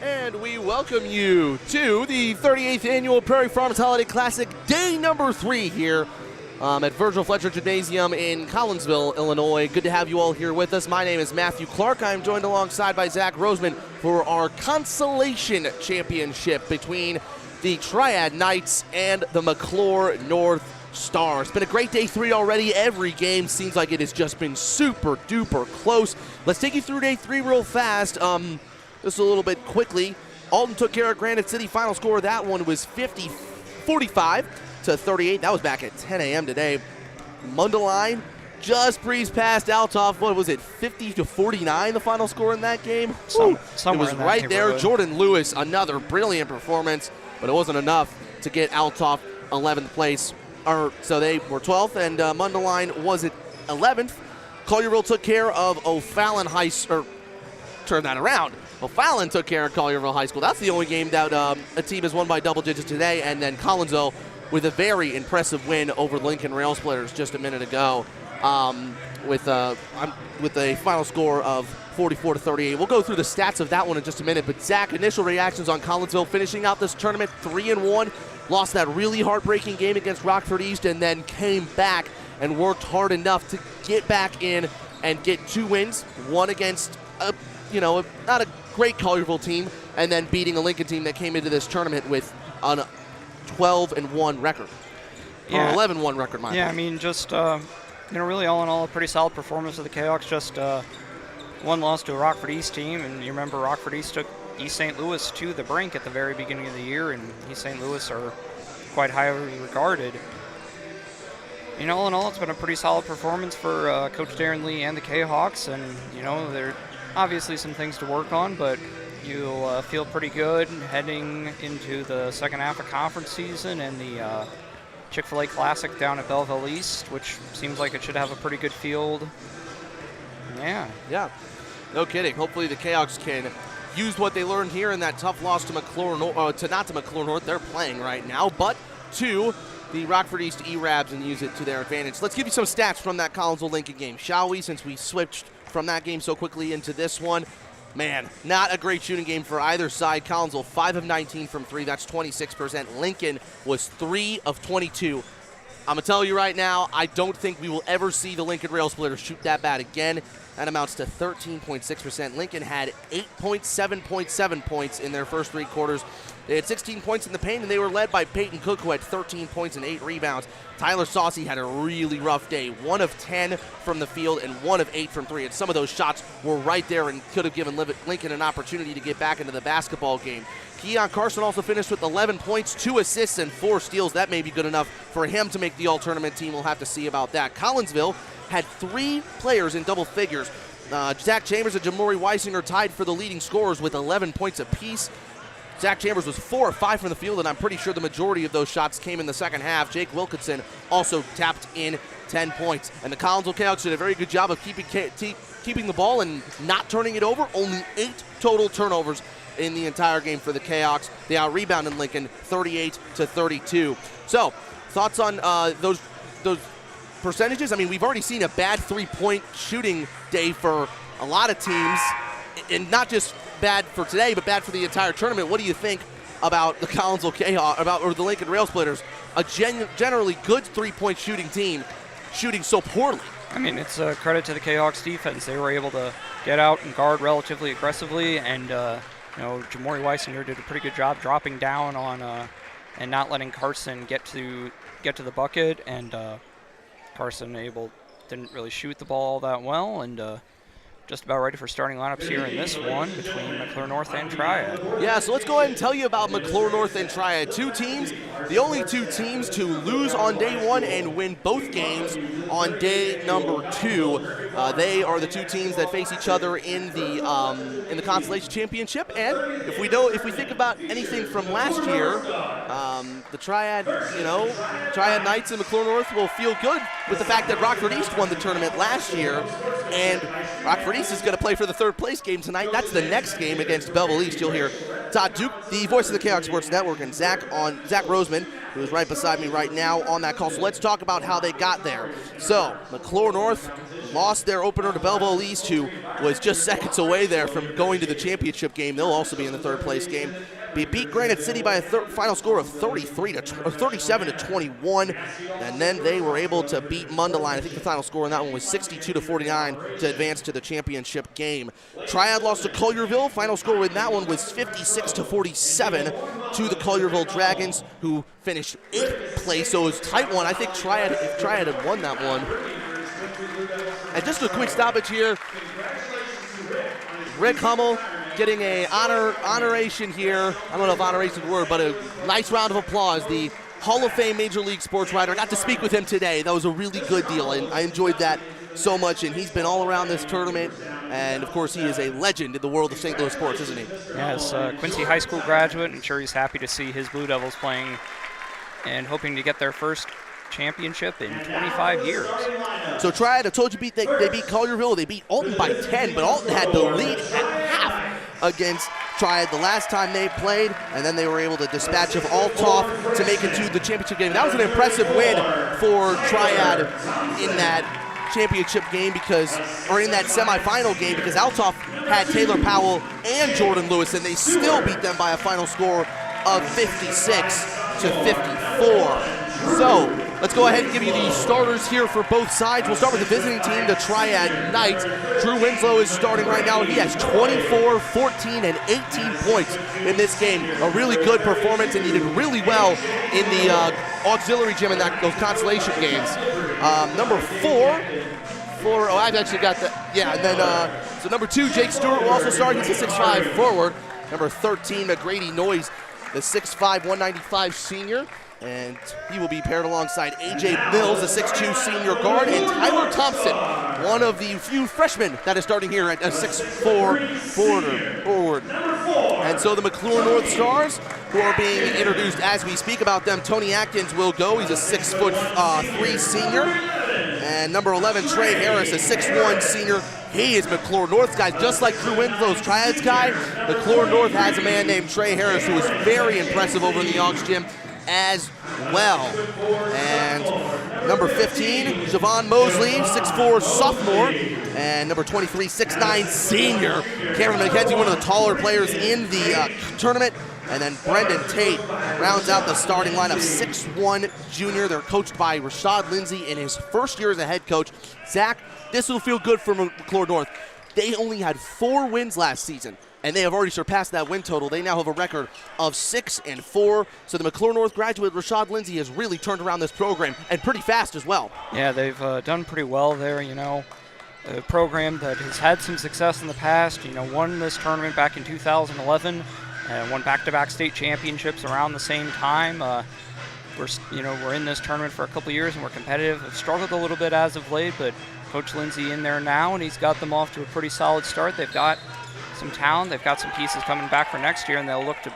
And we welcome you to the 38th Annual Prairie Farms Holiday Classic, day number 3 here at Virgil Fletcher Gymnasium in Collinsville, Illinois. Good to have you all here with us. My name is Matthew Clark. I'm joined alongside by Zach Roseman for our Consolation Championship between the Triad Knights and the McCluer North Stars. It's been a great day 3 already. Every game seems like it has just been super duper close. Let's take you through day 3 real fast. Just a little bit quickly. Alton took care of Granite City. Final score of that one was 45-38. That was back at 10 a.m. today. Mundelein just breezed past Althoff. What was it, 50-49, the final score in that game? Somewhere it was in that right there. neighborhood. Jordan Lewis, another brilliant performance, but it wasn't enough to get Althoff 11th place. So they were 12th, and Mundelein was at 11th. Collierville took care of O'Fallon High School. Turn that around. O'Fallon took care of Collierville High School. That's the only game that a team has won by double digits today. And then Collinsville with a very impressive win over Lincoln Rail Splitters just a minute ago with a final score of 44-38. We'll go through the stats of that one in just a minute. But Zach, initial reactions on Collinsville finishing out this tournament 3-1. Lost that really heartbreaking game against Rockford East and then came back and worked hard enough to get back in and get 2 wins. One against not a great Collierville team, and then beating a Lincoln team that came into this tournament with a 12-1 record. Yeah. Or 11-1 record, my Yeah, bad. I mean, just, really all in all, a pretty solid performance of the Jayhawks. Just one loss to a Rockford East team, and you remember Rockford East took East St. Louis to the brink at the very beginning of the year, and East St. Louis are quite highly regarded. All in all, it's been a pretty solid performance for Coach Darren Lee and the Jayhawks, and, they're obviously some things to work on, but you'll feel pretty good heading into the second half of conference season and the Chick-fil-A Classic down at Belleville East, which seems like it should have a pretty good field. Yeah, no kidding. Hopefully the Jayhawks can use what they learned here in that tough loss to McCluer North. They're playing right now, but to the Rockford East E-Rabs and use it to their advantage. Let's give you some stats from that Collinsville-Lincoln game, shall we, since we switched from that game so quickly into this one. Man, not a great shooting game for either side. Collinsville 5 of 19 from 3. That's 26%. Lincoln was 3 of 22. I'm going to tell you right now, I don't think we will ever see the Lincoln Rail Splitters shoot that bad again. That amounts to 13.6%. Lincoln had 8.7 points in their first 3 quarters. They had 16 points in the paint, and they were led by Peyton Cook, who had 13 points and 8 rebounds. Tyler Saucy had a really rough day, 1 of 10 from the field and 1 of 8 from 3. And some of those shots were right there and could have given Lincoln an opportunity to get back into the basketball game. Keon Carson also finished with 11 points, 2 assists, and 4 steals. That may be good enough for him to make the all-tournament team. We'll have to see about that. Collinsville had 3 players in double figures. Zach Chambers and Jamori Weisinger tied for the leading scorers with 11 points apiece. Zach Chambers was 4 of 5 from the field, and I'm pretty sure the majority of those shots came in the second half. Jake Wilkinson also tapped in 10 points. And the Collinsville Jayhawks did a very good job of keeping the ball and not turning it over. Only 8 total turnovers in the entire game for the Jayhawks. They out-rebounded Lincoln 38-32. So, thoughts on those percentages? I mean, we've already seen a bad 3-point shooting day for a lot of teams, and not just bad for today, but bad for the entire tournament. What do you think about the Collinsville Jayhawks, or the Lincoln Rail Splitters, a generally good 3-point shooting team, shooting so poorly? I mean, it's a credit to the Jayhawks defense. They were able to get out and guard relatively aggressively, and Jamori Weisinger did a pretty good job dropping down on and not letting Carson get to the bucket, and Carson didn't really shoot the ball that well, and just about ready for starting lineups here in this one between McCluer North and Triad. Yeah, so let's go ahead and tell you about McCluer North and Triad. 2 teams, the only 2 teams to lose on day 1 and win both games on day number 2. They are the 2 teams that face each other in the Consolation Championship. And if we think about anything from last year, the Triad Knights and McCluer North will feel good with the fact that Rockford East won the tournament last year, and Rockford East is going to play for the third place game tonight. That's the next game against Belleville East. You'll hear Todd Duke, the voice of the KOX Sports Network, and Zach Roseman, who is right beside me right now on that call. So let's talk about how they got there. So McCluer North lost their opener to Belleville East, who was just seconds away there from going to the championship game. They'll also be in the third place game. They beat Granite City by a final score of 37 to 21, and then they were able to beat Mundelein. I think the final score in that one was 62 to 49 to advance to the championship game. Triad lost to Collierville. Final score in that one was 56 to 47 to the Collierville Dragons, who finished 8th place. So it was a tight one. I think if Triad had won that one. And just a quick stoppage here. Rick Hummel getting a honoration here. I don't know if honoration is the word, but a nice round of applause. The Hall of Fame Major League sports writer. I got to speak with him today. That was a really good deal, and I enjoyed that so much. And he's been all around this tournament, and of course he is a legend in the world of St. Louis sports, isn't he? Yes, Quincy High School graduate. I'm sure he's happy to see his Blue Devils playing and hoping to get their first championship in 25 years. So Triad, I told you they beat Collierville. They beat Alton by 10, but Alton had the lead at half against Triad the last time they played, and then they were able to dispatch of Althoff to make it to the championship game. That was an impressive win for Triad in that championship game in that semifinal game, because Althoff had Taylor Powell and Jordan Lewis, and they still beat them by a final score of 56 to 54. So let's go ahead and give you the starters here for both sides. We'll start with the visiting team, the Triad Knights. Drew Winslow is starting right now. He has 24, 14, and 18 points in this game. A really good performance, and he did really well in the auxiliary gym in those consolation games. Number 4, I've actually got that. Yeah, and then so number 2, Jake Stewart will also start. He's a 6'5" forward. Number 13, McGrady Noyes, the 6'5", 195 senior. And he will be paired alongside A.J. Mills, the 6'2" senior guard, and Tyler Thompson, one of the few freshmen that is starting here at a 6'4" forward. And so the McCluer North Stars, who are being introduced as we speak about them. Tony Atkins will go. He's a 6'3" senior. And number 11, Trey Harris, a 6'1" senior. He is McCluer North's guy, just like Drew Winslow's Triad's guy. McCluer North has a man named Trey Harris, who is very impressive over in the Aux gym as well. And number 15, Javon Mosley, 6'4" sophomore. And number 23, 6'9" senior, Cameron McKenzie, one of the taller players in the tournament. And then Brendan Tate rounds out the starting lineup, 6'1" junior. They're coached by Rashad Lindsay in his first year as a head coach. Zach, this will feel good for McCluer North. They only had 4 wins last season, and they have already surpassed that win total. They now have a record of 6-4. So the McCluer North graduate, Rashad Lindsay, has really turned around this program, and pretty fast as well. Yeah, they've done pretty well there, you know. A program that has had some success in the past, you know, won this tournament back in 2011, and won back-to-back state championships around the same time. We're in this tournament for a couple years, and we're competitive. Have struggled a little bit as of late, but Coach Lindsay in there now, and he's got them off to a pretty solid start. They've got some talent. They've got some pieces coming back for next year, and they'll look to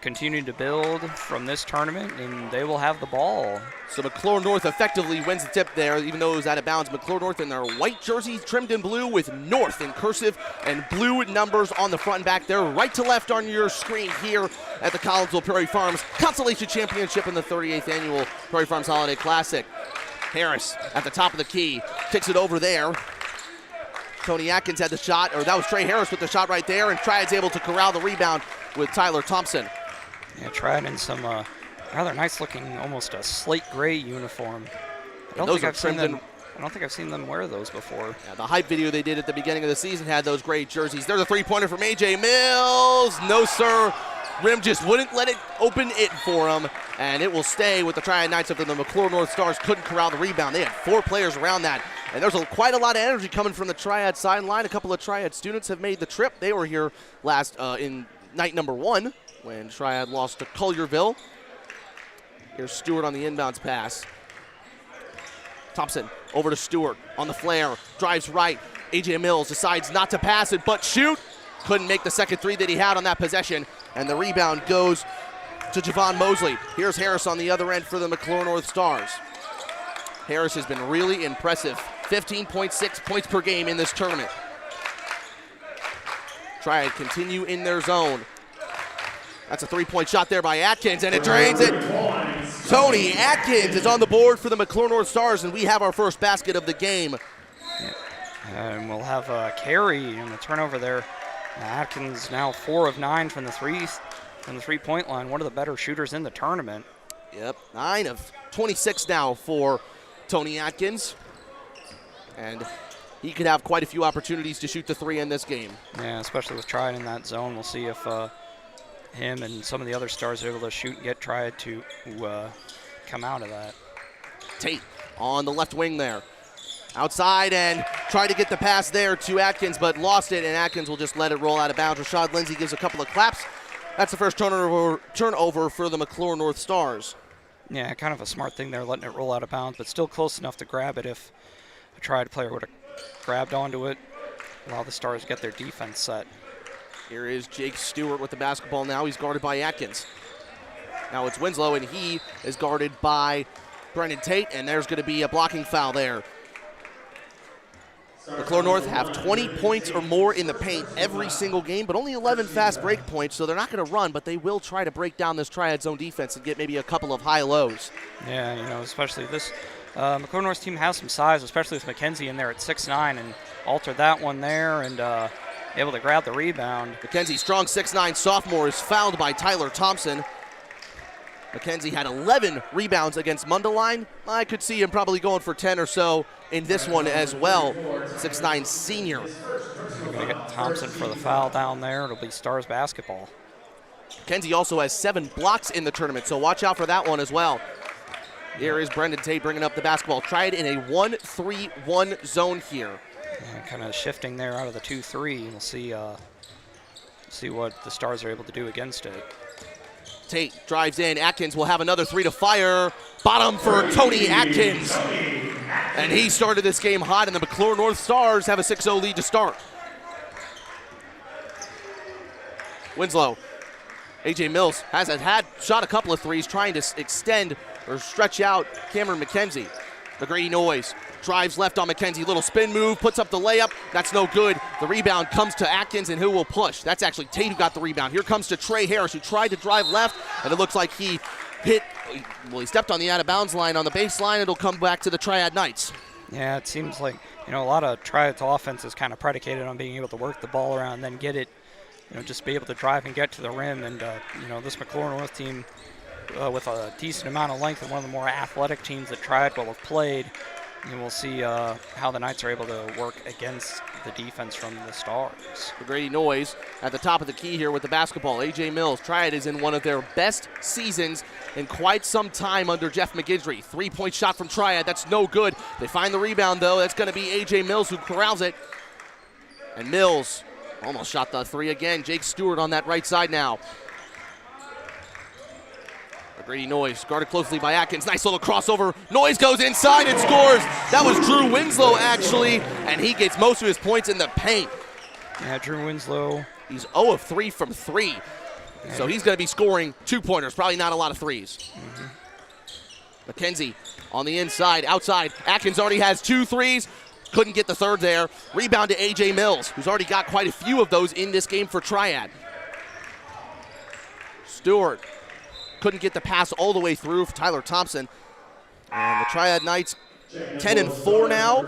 continue to build from this tournament, and they will have the ball. So McCluer North effectively wins the tip there, even though it was out of bounds. McCluer North in their white jerseys trimmed in blue with North in cursive and blue numbers on the front and back there. Right to left on your screen here at the Collinsville Prairie Farms Consolation Championship in the 38th Annual Prairie Farms Holiday Classic. Harris at the top of the key, kicks it over there. Tony Atkins had the shot, or that was Trey Harris with the shot right there, and Triad's able to corral the rebound with Tyler Thompson. Yeah, Triad in some rather nice looking, almost a slate gray uniform. I don't think I've seen them wear those before. Yeah, the hype video they did at the beginning of the season had those gray jerseys. There's a three-pointer from A.J. Mills. No, sir. Rim just wouldn't let it open it for him, and it will stay with the Triad Knights after the McCluer North Stars couldn't corral the rebound. They had 4 players around that, and there's quite a lot of energy coming from the Triad sideline. A couple of Triad students have made the trip. They were here last in night number 1 when Triad lost to Collierville. Here's Stewart on the inbounds pass. Thompson over to Stewart on the flare, drives right. A.J. Mills decides not to pass it, but shoot. Couldn't make the second 3 that he had on that possession, and the rebound goes to Javon Mosley. Here's Harris on the other end for the McCluer North Stars. Harris has been really impressive 15.6 points per game in this tournament. Triad continue in their zone. That's a three-point shot there by Atkins, and it drains it. Tony Atkins is on the board for the McCluer North Stars, and we have our first basket of the game. And we'll have a carry on the turnover there. Atkins now 4 of 9 from the three-point line, one of the better shooters in the tournament. Yep, 9 of 26 now for Tony Atkins. And he could have quite a few opportunities to shoot the three in this game. Yeah, especially with Triad in that zone. We'll see if him and some of the other stars are able to shoot and get Triad to come out of that. Tate on the left wing there. Outside and tried to get the pass there to Atkins, but lost it, and Atkins will just let it roll out of bounds. Rashad Lindsay gives a couple of claps. That's the first turnover for the McCluer North Stars. Yeah, kind of a smart thing there, letting it roll out of bounds, but still close enough to grab it if a Triad player would have grabbed onto it. Allow the Stars get their defense set. Here is Jake Stewart with the basketball now. He's guarded by Atkins. Now it's Winslow, and he is guarded by Brendan Tate, and there's going to be a blocking foul there. McCluer North have 20 points or more in the paint every single game, but only 11 fast break points, so they're not going to run, but they will try to break down this Triad zone defense and get maybe a couple of high lows. Yeah, you know, especially this McCluer North's team has some size, especially with McKenzie in there at 6'9", and altered that one there and able to grab the rebound. McKenzie, strong 6'9" sophomore, is fouled by Tyler Thompson. McKenzie had 11 rebounds against Mundelein. I could see him probably going for 10 or so in this one as well. 6'9" senior. We're going to get Thompson for the foul down there. It'll be Stars basketball. McKenzie also has 7 blocks in the tournament, so watch out for that one as well. Here is Brendan Tate bringing up the basketball. Tried in a 1-3-1 zone here. Yeah, kind of shifting there out of the 2-3. We'll see what the Stars are able to do against it. Tate drives in. Atkins will have another three to fire. Bottom for Tony Atkins. And he started this game hot, and the McCluer North Stars have a 6-0 lead to start. Winslow. A.J. Mills has shot a couple of threes, trying to extend or stretch out Cameron McKenzie. McGrady Noyes drives left on McKenzie. Little spin move, puts up the layup. That's no good. The rebound comes to Atkins, and who will push? That's actually Tate who got the rebound. Here comes to Trey Harris, who tried to drive left, and it looks like he stepped on the out-of-bounds line on the baseline. It'll come back to the Triad Knights. Yeah, it seems like, you know, a lot of Triad's offense is kind of predicated on being able to work the ball around and then get it, you know, just be able to drive and get to the rim. And, you know, this McCluer North team with a decent amount of length and one of the more athletic teams that Triad will have played. And we'll see how the Knights are able to work against the defense from the Stars. McGrady Noyes at the top of the key here with the basketball. A.J. Mills, Triad is in one of their best seasons in quite some time under Jeff McGidry. Three-point shot from Triad. That's no good. They find the rebound, though. That's going to be A.J. Mills who corrals it. And Mills almost shot the three again. Jake Stewart on that right side now. McGrady Noyes guarded closely by Atkins. Nice little crossover. Noyes goes inside and scores. That was Drew Winslow, actually, and he gets most of his points in the paint. Yeah, Drew Winslow. He's 0 of 3 from 3. Yeah. So he's going to be scoring two-pointers, probably not a lot of threes. McKenzie on the inside, outside. Atkins already has 2 threes. Couldn't get the third there. Rebound to A.J. Mills, who's already got quite a few of those in this game for Triad. Stewart couldn't get the pass all the way through for Tyler Thompson. And the Triad Knights 10-4 now.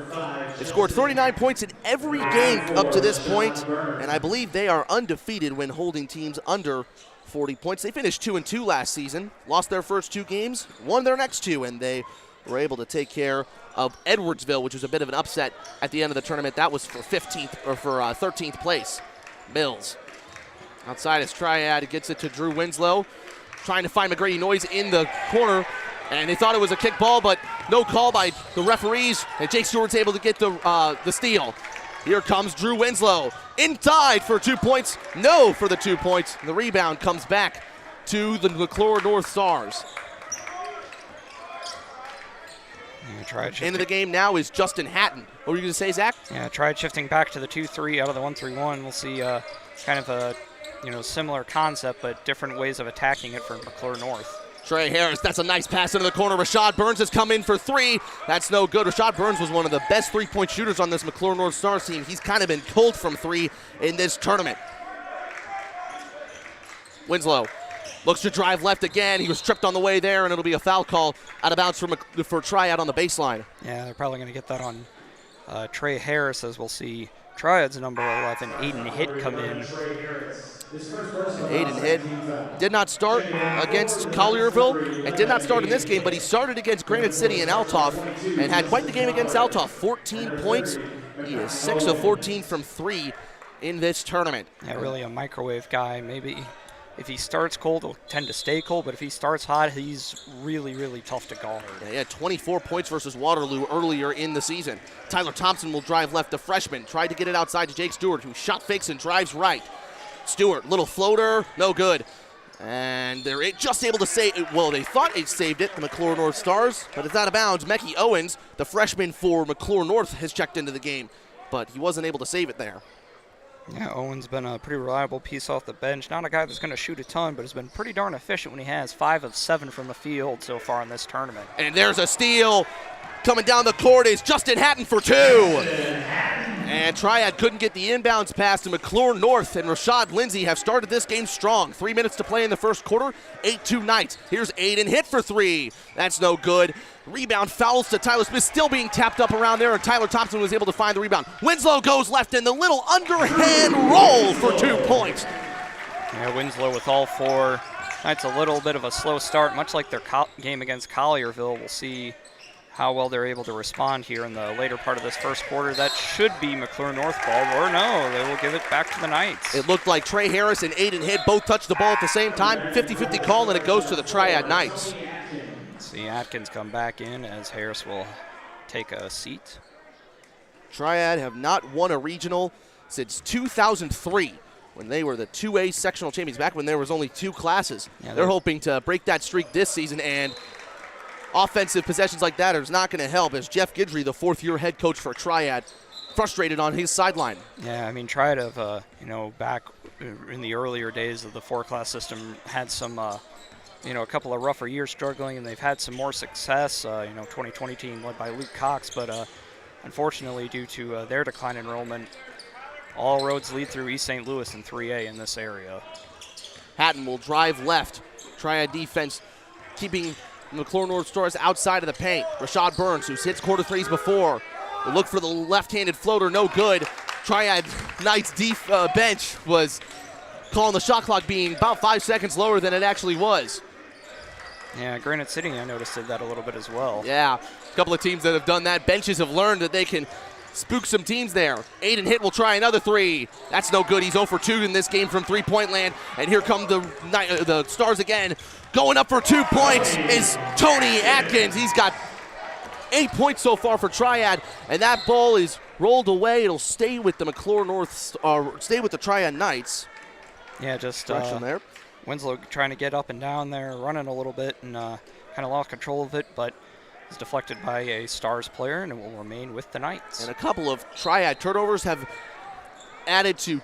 They've scored 39 points in every game up to this point, and I believe they are undefeated when holding teams under 40 points. They finished 2-2 last season, lost their first 2 games, won their next 2, and they were able to take care of Edwardsville, which was a bit of an upset at the end of the tournament. That was for 13th place. Mills outside as Triad gets it to Drew Winslow, trying to find McGrady Noyes in the corner, and they thought it was a kick ball, but no call by the referees, and Jake Stewart's able to get the steal. Here comes Drew Winslow, inside for 2 points, no for the 2 points. The rebound comes back to the McCluer North Stars. Into the game now is Justin Hatton. What were you going to say, Zach? Yeah, Triad shifting back to the 2-3 out of the 1-3-1. We'll see kind of a similar concept, but different ways of attacking it for McCluer North. Trey Harris, that's a nice pass into the corner. Rashad Burns has come in for three. That's no good. Rashad Burns was one of the best three-point shooters on this McCluer North Stars team. He's kind of been cold from three in this tournament. Winslow looks to drive left again. He was tripped on the way there, and it'll be a foul call out of bounds for Triad on the baseline. Yeah, they're probably going to get that on Trey Harris, as we'll see Triad's number 11, Aiden Hitt, come in. Aiden Hitt did not start against Collierville and did not start in this game, but he started against Granite City and Althoff and had quite the game against Althoff. 14 points. He is 6 of 14 from three in this tournament. Yeah, really a microwave guy. Maybe if he starts cold, he'll tend to stay cold, but if he starts hot, he's really, really tough to guard. Yeah, he had 24 points versus Waterloo earlier in the season. Tyler Thompson will drive left, the freshman. Tried to get it outside to Jake Stewart, who shot fakes and drives right. Stewart, little floater, no good. And they're just able to save it. Well, they thought it saved it, the McCluer North Stars, but it's out of bounds. Mecky Owens, the freshman for McCluer North, has checked into the game, but he wasn't able to save it there. Yeah, Owen's been a pretty reliable piece off the bench. Not a guy that's going to shoot a ton, but has been pretty darn efficient when he has 5 of 7 from the field so far in this tournament. And there's a steal. Coming down the court is Justin Hatton for two. And Triad couldn't get the inbounds pass to McCluer North, and Rashad Lindsay have started this game strong. 3 minutes to play in the first quarter, 8-2 Knights. Here's Aiden Hitt for three. That's no good. Rebound fouls to Tyler Smith, still being tapped up around there, and Tyler Thompson was able to find the rebound. Winslow goes left, and the little underhand roll for 2 points. Yeah, Winslow with all four. Knights a little bit of a slow start, much like their game against Collierville. We'll see how well they're able to respond here in the later part of this first quarter. That should be McCluer North ball, or no, they will give it back to the Knights. It looked like Trey Harris and Aiden Hitt both touched the ball at the same time. 50-50 call, and it goes to the Triad Knights. See Atkins come back in as Harris will take a seat. Triad have not won a regional since 2003, when they were the 2A sectional champions, back when there was only 2 classes. Yeah, they're hoping to break that streak this season, and offensive possessions like that is not going to help, as Jeff Guidry, the fourth-year head coach for Triad, frustrated on his sideline. Yeah, I mean, Triad have, back in the earlier days of the 4-class system, had some, a couple of rougher years struggling, and they've had some more success. 2020 team led by Luke Cox, but unfortunately, due to their decline in enrollment, all roads lead through East St. Louis in 3A in this area. Hatton will drive left. Triad defense keeping McCluer North Stars outside of the paint. Rashad Burns, who's hit quarter threes before, will look for the left-handed floater, no good. Triad Knights bench was calling the shot clock being about 5 seconds lower than it actually was. Yeah, Granite City, I noticed, did that a little bit as well. Yeah, a couple of teams that have done that. Benches have learned that they can spook some teams there. Aiden Hitt will try another three. That's no good. He's 0 for 2 in this game from three-point land. And here come the Stars again. Going up for 2 points is Tony Atkins. He's got 8 points so far for Triad, and that ball is rolled away. It'll stay with the McCluer North, stay with the Triad Knights. Yeah, just there. Winslow trying to get up and down there, running a little bit, and kind of lost control of it, but is deflected by a Stars player, and it will remain with the Knights. And a couple of Triad turnovers have added to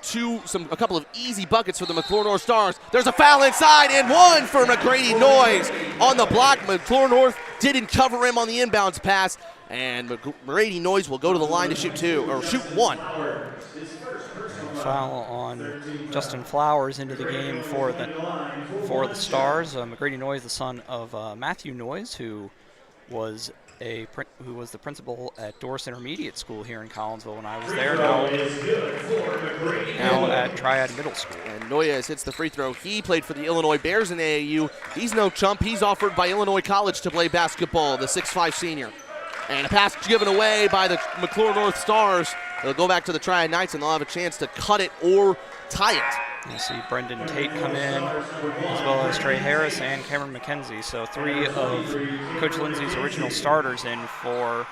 a couple of easy buckets for the McCluer North Stars. There's a foul inside, and one for McGrady Noyes on the block. McCluer North didn't cover him on the inbounds pass, and McGrady Noyes will go to the line to shoot one. Foul on Justin Flowers into the game for the Stars. McGrady Noyes, the son of Matthew Noyes, who was the principal at Dorris Intermediate School here in Collinsville when I was there. Now at Triad Middle School. And Noyes hits the free throw. He played for the Illinois Bears in AAU. He's no chump. He's offered by Illinois College to play basketball, the 6'5 senior. And a pass given away by the McCluer North Stars. They'll go back to the Triad Knights, and they'll have a chance to cut it or tie it. You see Brendan Tate come in, as well as Trey Harris and Cameron McKenzie. So 3 of Coach Lindsay's original starters in for.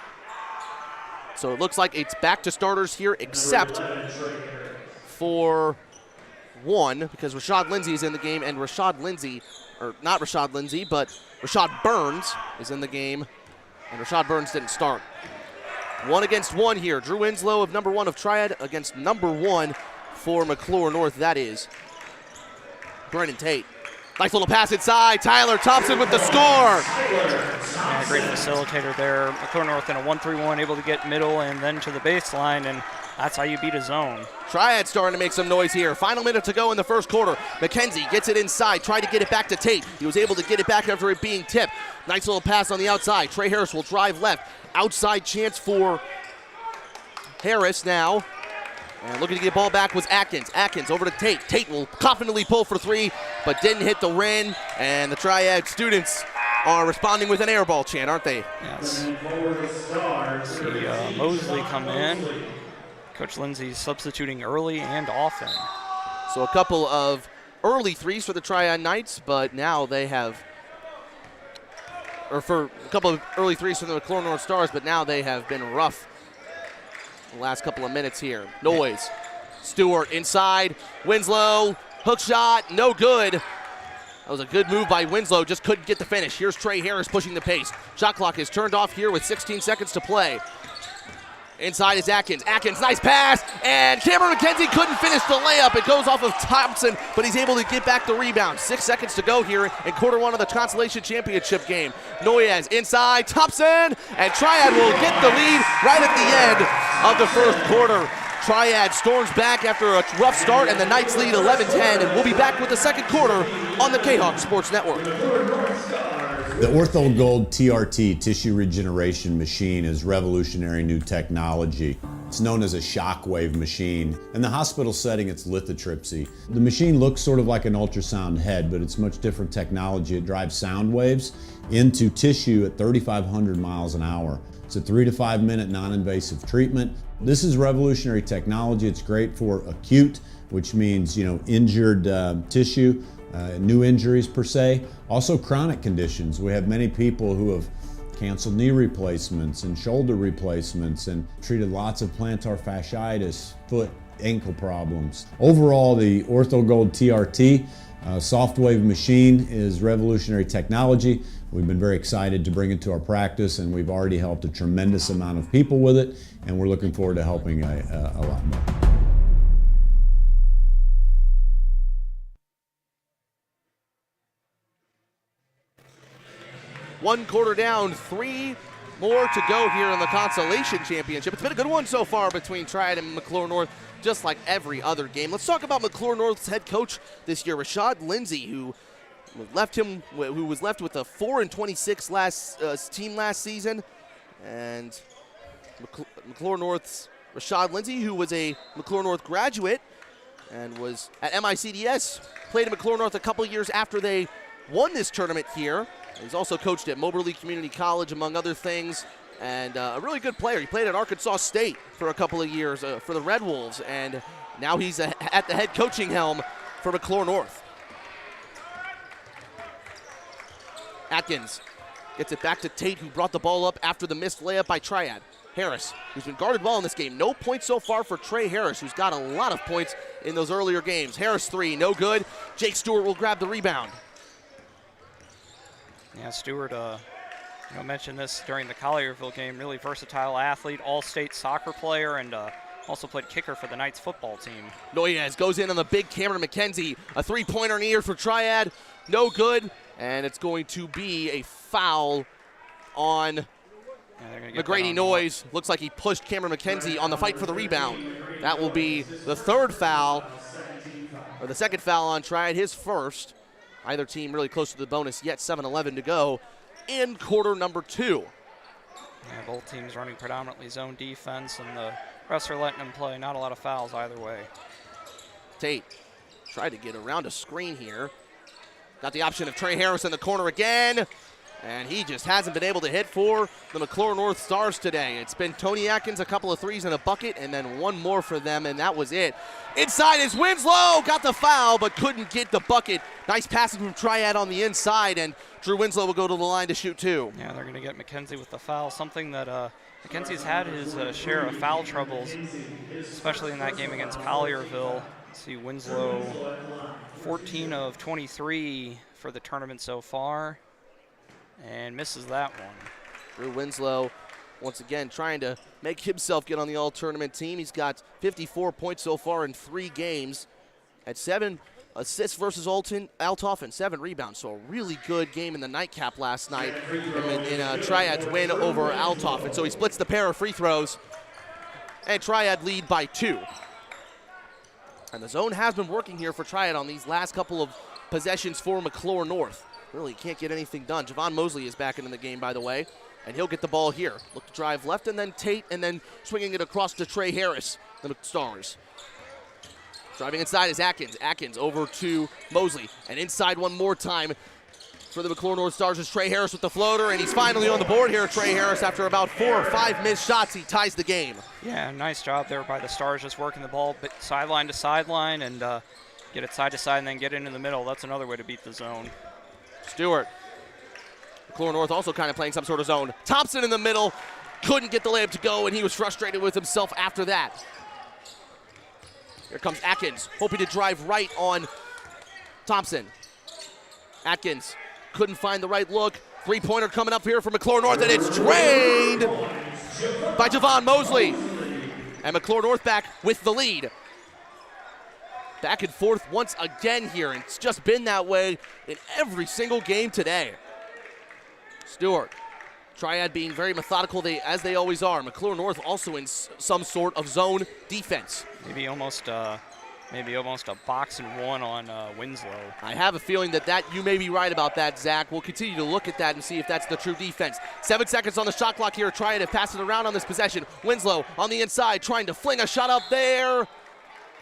So it looks like it's back to starters here, except for one, because Rashad Lindsay is in the game, and Rashad Burns is in the game, and Rashad Burns didn't start. 1 against 1 here. Drew Winslow of number 1 of Triad against number 1 for McCluer North. That is Brendan Tate. Nice little pass inside. Tyler Thompson with the score. Yeah, great facilitator there. McCluer North in a 1-3-1, able to get middle and then to the baseline, and that's how you beat a zone. Triad starting to make some noise here. Final minute to go in the first quarter. McKenzie gets it inside, tried to get it back to Tate. He was able to get it back after it being tipped. Nice little pass on the outside. Trey Harris will drive left. Outside chance for Harris now. And looking to get the ball back was Atkins. Atkins over to Tate. Tate will confidently pull for three, but didn't hit the rim. And the Triad students are responding with an air ball chant, aren't they? Yes. See Mosley come in. Coach Lindsay's substituting early and often. So a couple of early threes for the Triad Knights, but now they have, or for a couple of early threes from the McCluer North Stars, but now they have been rough the last couple of minutes here. Noise. Stewart inside. Winslow. Hook shot. No good. That was a good move by Winslow. Just couldn't get the finish. Here's Trey Harris pushing the pace. Shot clock is turned off here with 16 seconds to play. Inside is Atkins. Atkins, nice pass. And Cameron McKenzie couldn't finish the layup. It goes off of Thompson, but he's able to get back the rebound. 6 seconds to go here in quarter one of the Consolation Championship game. Noyes inside. Thompson. And Triad will get the lead right at the end of the first quarter. Triad storms back after a rough start, and the Knights lead 11-10. And we'll be back with the second quarter on the K-Hawk Sports Network. The Ortho Gold TRT tissue regeneration machine is revolutionary new technology. It's known as a shockwave machine. In the hospital setting, it's lithotripsy. The machine looks sort of like an ultrasound head, but it's much different technology. It drives sound waves into tissue at 3,500 miles an hour. It's a 3 to 5 minute non-invasive treatment. This is revolutionary technology. It's great for acute, which means, injured tissue. New injuries per se, also chronic conditions. We have many people who have canceled knee replacements and shoulder replacements and treated lots of plantar fasciitis, foot, ankle problems. Overall, the Ortho Gold TRT soft wave machine is revolutionary technology. We've been very excited to bring it to our practice, and we've already helped a tremendous amount of people with it, and we're looking forward to helping a lot more. One quarter down, 3 more to go here in the Consolation Championship. It's been a good one so far between Triad and McCluer North, just like every other game. Let's talk about McCluer North's head coach this year, Rashad Lindsay, who was left with a 4-26 team last season. And McCluer North's Rashad Lindsay, who was a McCluer North graduate and was at MICDS, played at McCluer North a couple years after they won this tournament here. He's also coached at Moberly Community College, among other things, and a really good player. He played at Arkansas State for a couple of years for the Red Wolves, and now he's at the head coaching helm for McCluer North. Atkins gets it back to Tate, who brought the ball up after the missed layup by Triad. Harris, who's been guarded well in this game. No points so far for Trey Harris, who's got a lot of points in those earlier games. Harris 3, no good. Jake Stewart will grab the rebound. Yeah, Stewart, mentioned this during the Collierville game. Really versatile athlete, all-state soccer player, and also played kicker for the Knights football team. Noyes goes in on the big Cameron McKenzie. A three-pointer in the air for Triad. No good. And it's going to be a foul on McGrady Noyes. Looks like he pushed Cameron McKenzie on the fight for the rebound. That will be the third foul, or the second foul on Triad, his first. Either team really close to the bonus yet, 7:11 to go in quarter number 2. Yeah, both teams running predominantly zone defense, and the refs are letting them play. Not a lot of fouls either way. Tate tried to get around a screen here. Got the option of Trey Harris in the corner again, and he just hasn't been able to hit for the McCluer North Stars today. It's been Tony Atkins, a couple of threes and a bucket, and then one more for them, and that was it. Inside is Winslow, got the foul, but couldn't get the bucket. Nice passing from Triad on the inside, and Drew Winslow will go to the line to shoot 2. Yeah, they're going to get McKenzie with the foul, something that McKenzie's had his share of foul troubles, especially in that game against Collierville. See Winslow, 14 of 23 for the tournament so far, and misses that one. Drew Winslow, once again, trying to make himself get on the all-tournament team. He's got 54 points so far in 3 games. At 7 assists versus Althoff and 7 rebounds. So a really good game in the nightcap last night in Triad's win over Althoff. And so he splits the pair of free throws, and Triad lead by 2. And the zone has been working here for Triad on these last couple of possessions for McCluer North. Really can't get anything done. Javon Mosley is back into the game, by the way, and he'll get the ball here. Look to drive left, and then Tate, and then swinging it across to Trey Harris, the Stars. Driving inside is Atkins. Atkins over to Mosley, and inside one more time for the McCluer North Stars is Trey Harris with the floater, and he's finally on the board here. Trey Harris, after about 4 or 5 missed shots, he ties the game. Yeah, nice job there by the Stars, just working the ball sideline to sideline and get it side to side and then get it in the middle. That's another way to beat the zone. Stewart. McCluer North also kind of playing some sort of zone. Thompson in the middle, couldn't get the layup to go, and he was frustrated with himself after that. Here comes Atkins, hoping to drive right on Thompson. Atkins couldn't find the right look. 3-pointer coming up here for McCluer North, and it's drained by Javon Mosley. And McCluer North back with the lead. Back and forth once again here, and it's just been that way in every single game today. Stewart, Triad being very methodical, as they always are. McCluer North also in some sort of zone defense. Maybe almost a box and one on Winslow. I have a feeling that you may be right about that, Zach. We'll continue to look at that and see if that's the true defense. 7 seconds on the shot clock here, trying to pass it around on this possession. Winslow on the inside, trying to fling a shot up there.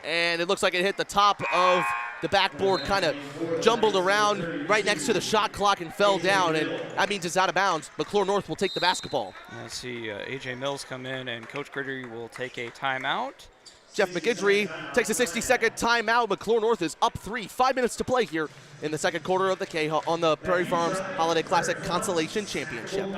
And it looks like it hit the top of the backboard, kind of jumbled around right next to the shot clock and fell down, and that means it's out of bounds. McCluer North will take the basketball. I see A.J. Mills come in, and Coach Grittery will take a timeout. Jeff McGidry takes a 60-second timeout. McCluer North is up 3. 5 minutes to play here in the second quarter of the on the Prairie Farms Holiday Classic Consolation Championship.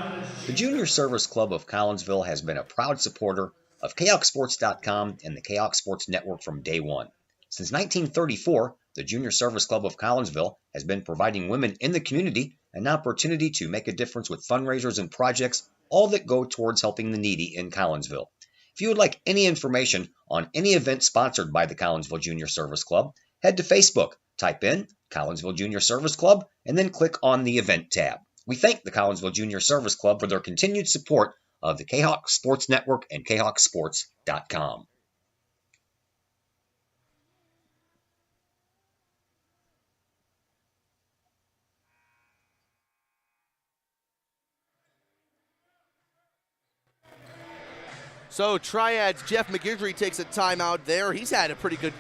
The Junior Service Club of Collinsville has been a proud supporter of KHOCSports.com and the KHOC Sports Network from day one. Since 1934, the Junior Service Club of Collinsville has been providing women in the community an opportunity to make a difference with fundraisers and projects, all that go towards helping the needy in Collinsville. If you would like any information on any event sponsored by the Collinsville Junior Service Club, head to Facebook, type in Collinsville Junior Service Club, and then click on the event tab. We thank the Collinsville Junior Service Club for their continued support of the KHOC Sports Network and KHOCSports.com. So Triad's Jeff McGidry takes a timeout there. He's had a pretty good,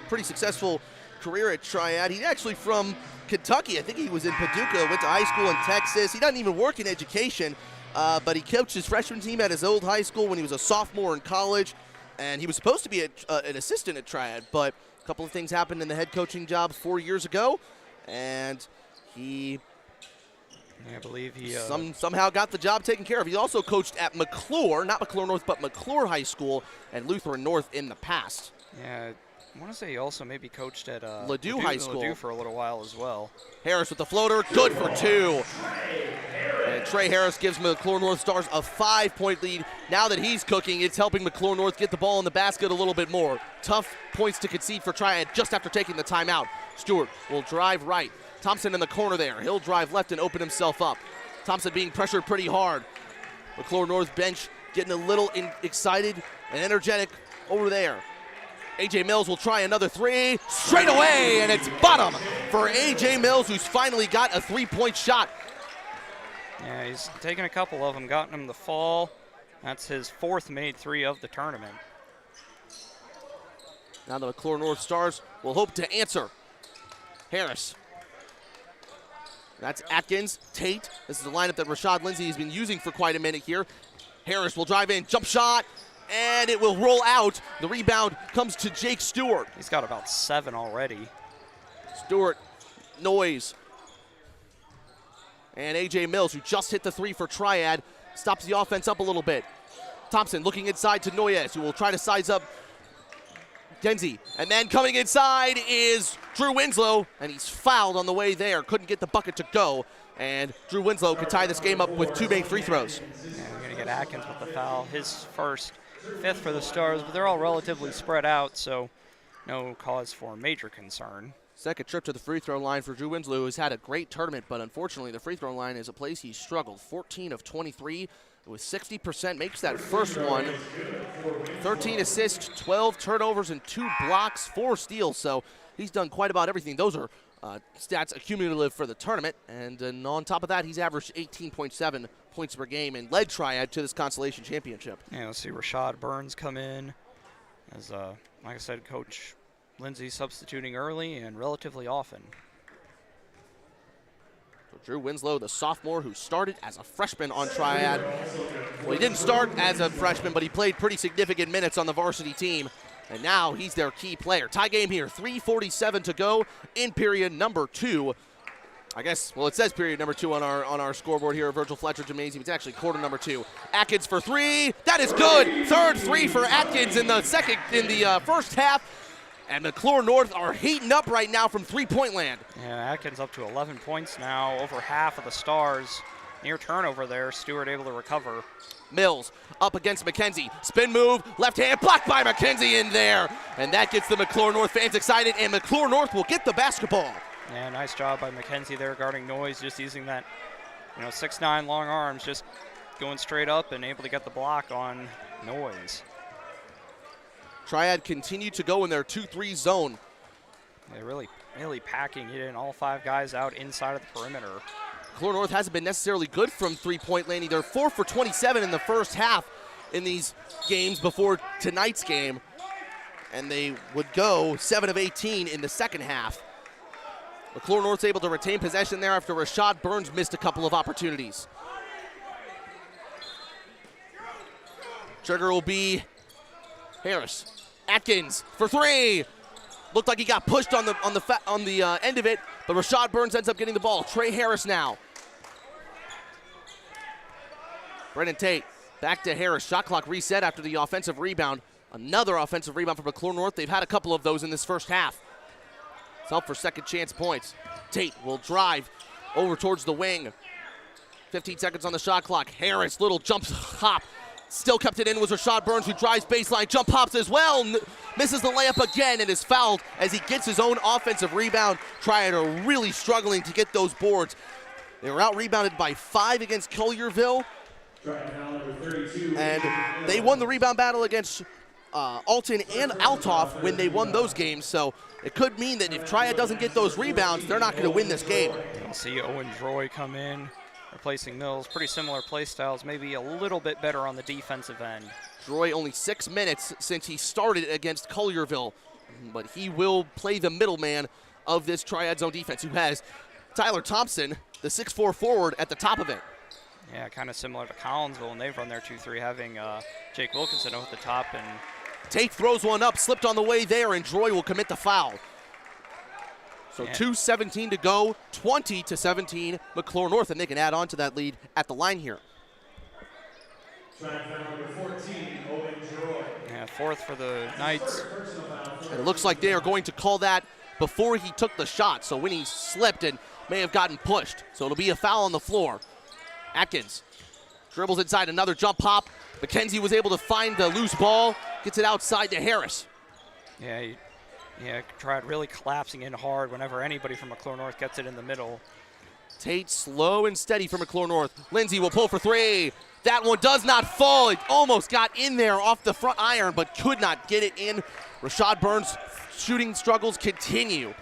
pretty successful career at Triad. He's actually from Kentucky. I think he was in Paducah, went to high school in Texas. He doesn't even work in education, but he coached his freshman team at his old high school when he was a sophomore in college, and he was supposed to be an assistant at Triad, but a couple of things happened in the head coaching job 4 years ago, and he I believe he somehow got the job taken care of. He also coached at McCluer, not McCluer North, but McCluer High School and Lutheran North in the past. Yeah, I want to say he also maybe coached at Ladue High School. Ladue for a little while as well. Harris with the floater, good for 2. And Trey Harris gives McCluer North Stars a 5-point lead. Now that he's cooking, it's helping McCluer North get the ball in the basket a little bit more. Tough points to concede for Triad just after taking the timeout. Stewart will drive right. Thompson in the corner there. He'll drive left and open himself up. Thompson being pressured pretty hard. McCluer North bench getting a little excited and energetic over there. A.J. Mills will try another 3 straight away, and it's bottom for A.J. Mills, who's finally got a 3-point shot. Yeah, he's taken a couple of them, gotten him the fall. That's his 4th made 3 of the tournament. Now the McCluer North Stars will hope to answer. Harris. That's Atkins, Tate. This is the lineup that Rashad Lindsay has been using for quite a minute here. Harris will drive in, jump shot, and it will roll out. The rebound comes to Jake Stewart. He's got about 7 already. Stewart, Noyes, and A.J. Mills, who just hit the 3 for Triad, stops the offense up a little bit. Thompson looking inside to Noyes, who will try to size up Denzi. And then coming inside is Drew Winslow, and he's fouled on the way there. Couldn't get the bucket to go. And Drew Winslow could tie this game up with 2 made free throws. Yeah, we're going to get Atkins with the foul. His first, 5th for the Stars, but they're all relatively spread out, so no cause for major concern. Second trip to the free throw line for Drew Winslow, who's had a great tournament, but unfortunately the free throw line is a place he's struggled. 14 of 23 with 60%, makes that first one. 13 assists, 12 turnovers, and 2 blocks, 4 steals, so he's done quite about everything. Those are stats accumulative for the tournament, and on top of that, he's averaged 18.7 points per game and led Triad to this Consolation Championship. Yeah, let's see Rashad Burns come in as, like I said, Coach Lindsay substituting early and relatively often. So Drew Winslow, the sophomore who started as a freshman on Triad. Well, he didn't start as a freshman, but he played pretty significant minutes on the varsity team. And now he's their key player. Tie game here, 3:47 to go in period number 2. I guess, well, it says period number 2 on our scoreboard here at Virgil Fletcher Gymnasium. It's actually quarter number 2. Atkins for 3. That is good. Third 3 for Atkins in the first half. And McCluer North are heating up right now from three-point land. Yeah, Atkins up to 11 points now, over half of the Stars. Near turnover there, Stewart able to recover. Mills up against McKenzie. Spin move, left hand, blocked by McKenzie in there. And that gets the McCluer North fans excited, and McCluer North will get the basketball. Yeah, nice job by McKenzie there guarding Noyes, just using that, 6'9" long arms, just going straight up and able to get the block on Noyes. Triad continue to go in their 2-3 zone. They're really packing it in, all 5 guys out inside of the perimeter. McCluer North hasn't been necessarily good from three-point landing. They're 4 for 27 in the first half in these games before tonight's game. And they would go 7 of 18 in the second half. McCluer North's able to retain possession there after Rashad Burns missed a couple of opportunities. Trigger will be Harris. Atkins for 3. Looked like he got pushed on the end of it, but Rashad Burns ends up getting the ball. Trey Harris now. Brennan Tate back to Harris. Shot clock reset after the offensive rebound. Another offensive rebound for McCluer North. They've had a couple of those in this first half. It's up for second chance points. Tate will drive over towards the wing. 15 seconds on the shot clock. Harris, little jump hop. Still kept it in was Rashad Burns, who drives baseline, jump hops as well. Misses the layup again and is fouled as he gets his own offensive rebound. Triad are really struggling to get those boards. They were out-rebounded by 5 against Collierville. And they won the rebound battle against Alton and Althoff when they won those games. So it could mean that if Triad doesn't get those rebounds, they're not going to win this game. You'll see Owen Droy come in, replacing Mills. Pretty similar play styles, maybe a little bit better on the defensive end. Droy only 6 minutes since he started against Collierville, but he will play the middleman of this Triad zone defense, who has Tyler Thompson, the 6'4" forward, at the top of it. Yeah, kind of similar to Collinsville, and they've run their 2-3, having Jake Wilkinson at the top. And Tate throws one up, slipped on the way there, and Droy will commit the foul. So 2:17 to go, 20-17, McCluer North, and they can add on to that lead at the line here. Yeah, 4th for the Knights. And it looks like they are going to call that before he took the shot. So when he slipped and may have gotten pushed. So it'll be a foul on the floor. Atkins dribbles inside, another jump hop. McKenzie was able to find the loose ball, gets it outside to Harris. Yeah, Triad really collapsing in hard whenever anybody from McCluer North gets it in the middle. Tate slow and steady for McCluer North. Lindsay will pull for 3. That one does not fall. It almost got in there off the front iron, but could not get it in. Rashad Burns' shooting struggles continue.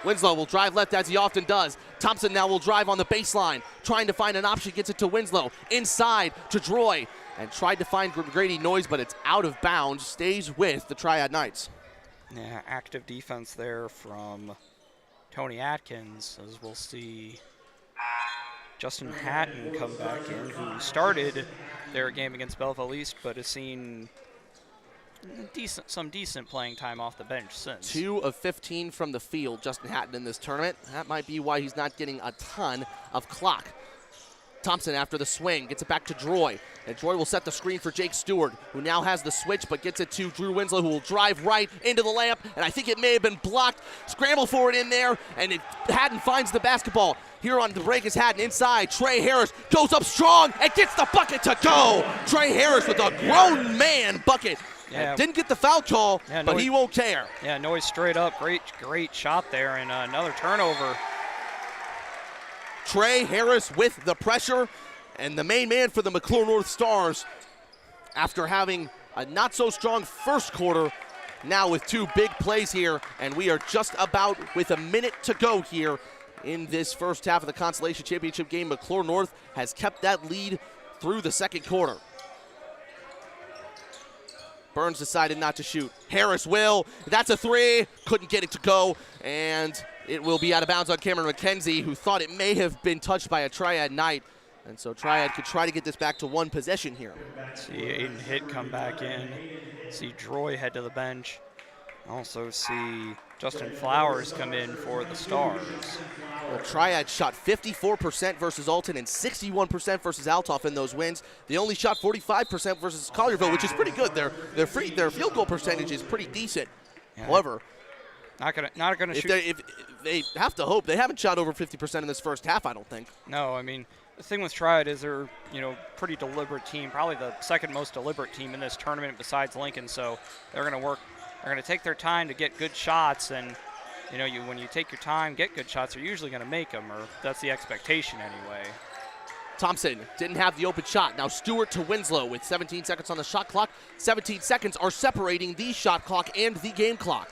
Winslow will drive left as he often does. Thompson now will drive on the baseline, trying to find an option, gets it to Winslow. Inside to Droy, and tried to find Grady Noyes, but it's out of bounds. Stays with the Triad Knights. Yeah, active defense there from Tony Atkins, as we'll see Justin Hatton come back in, who started their game against Belleville East, but has seen some decent playing time off the bench since. 2 of 15 from the field, Justin Hatton, in this tournament. That might be why he's not getting a ton of clock. Thompson after the swing, gets it back to Droy. And Droy will set the screen for Jake Stewart, who now has the switch, but gets it to Drew Winslow, who will drive right into the layup. And I think it may have been blocked. Scramble for it in there, and Hatton finds the basketball. Here on the break is Hatton inside. Trey Harris goes up strong and gets the bucket to go. Trey Harris with a grown man bucket. Yeah. Didn't get the foul call, Yeah, but he won't care. Yeah, Noyes straight up. Great shot there, and another turnover. Trey Harris with the pressure, and the main man for the McCluer North Stars, after having a not-so-strong first quarter, now with 2 big plays here, and we are just about with a minute to go here in this first half of the Consolation Championship game. McCluer North has kept that lead through the second quarter. Burns decided not to shoot. Harris will. That's a 3. Couldn't get it to go, and it will be out of bounds on Cameron McKenzie, who thought it may have been touched by a Triad Knight. And so Triad could try to get this back to 1 possession here. See Aiden Hitt come back in. See Droy head to the bench. Also see Justin Flowers come in for the Stars. Well, Triad shot 54% versus Alton and 61% versus Althoff in those wins. They only shot 45% versus Collierville, which is pretty good. Their field goal percentage is pretty decent. Yeah. However, not gonna shoot. if they have to hope, they haven't shot over 50% in this first half, I don't think. No, I mean, the thing with Triad is they're, pretty deliberate team, probably the second most deliberate team in this tournament besides Lincoln. So they're going to take their time to get good shots, and when you take your time, get good shots, you're usually going to make them, or that's the expectation anyway. Thompson didn't have the open shot. Now Stewart to Winslow with 17 seconds on the shot clock. 17 seconds are separating the shot clock and the game clock.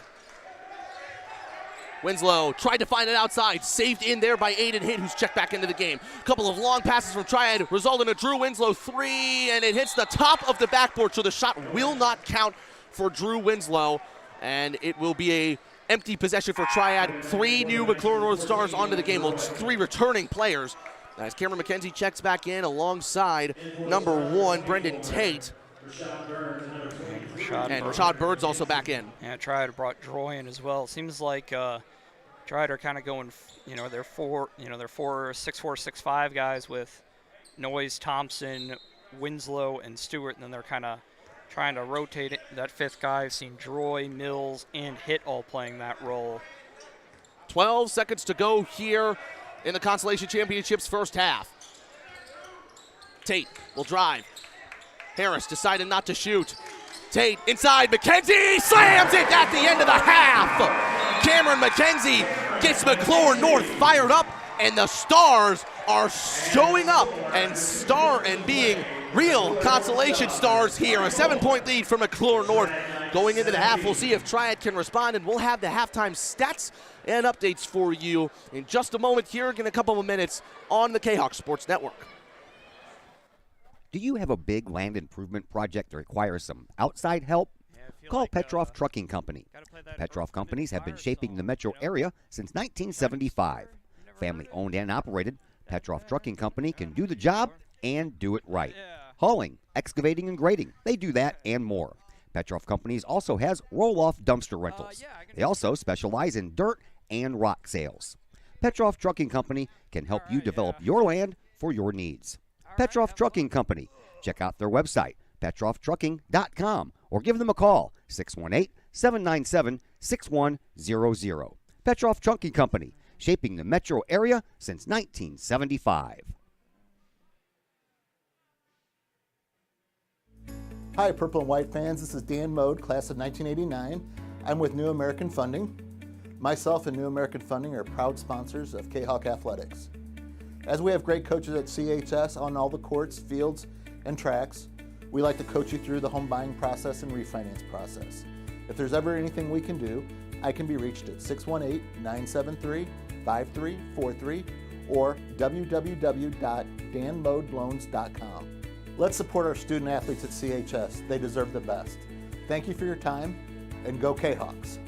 Winslow tried to find it outside, saved in there by Aiden Hitt, who's checked back into the game. A couple of long passes from Triad result in a Drew Winslow 3, and it hits the top of the backboard, so the shot will not count for Drew Winslow, and it will be a empty possession for Triad. 3 new McCluer North Stars onto the game, 3 returning players. As Cameron McKenzie checks back in alongside number 1, Brendan Tate. And Rashad Bird's also back in. Yeah, Triad brought Droy in as well. It seems like Triad are kind of going, they're 6'4", 6'5" guys with Noyes, Thompson, Winslow, and Stewart, and then they're kind of trying to rotate that 5th guy. I've seen Droy, Mills, and Hitt all playing that role. 12 seconds to go here in the Consolation Championships first half. Tate will drive. Harris decided not to shoot. Tate inside, McKenzie slams it at the end of the half. Cameron McKenzie gets McCluer North fired up, and the Stars are showing up and being real Consolation Stars here. A 7-point lead for McCluer North going into the half. We'll see if Triad can respond, and we'll have the halftime stats and updates for you in just a moment here in a couple of minutes on the K-Hawk Sports Network. Do you have a big land improvement project that requires some outside help? Call Petroff Trucking Company. Petroff companies have been shaping the metro area since 1975. Family owned and operated, Petroff Trucking Company can do the job and do it right. Hauling, excavating, and grading, they do that and more. Petroff Companies also has roll-off dumpster rentals. They also specialize in dirt and rock sales. Petroff Trucking Company can help you develop your land for your needs. Petroff Trucking Company. Check out their website, petrofftrucking.com, or give them a call, 618-797-6100. Petroff Trucking Company, shaping the metro area since 1975. Hi, Purple and White fans. This is Dan Mode, class of 1989. I'm with New American Funding. Myself and New American Funding are proud sponsors of K-Hawk Athletics. As we have great coaches at CHS on all the courts, fields, and tracks, we like to coach you through the home buying process and refinance process. If there's ever anything we can do, I can be reached at 618-973-5343 or www.danmodeloans.com. Let's support our student athletes at CHS. They deserve the best. Thank you for your time, and go K-Hawks.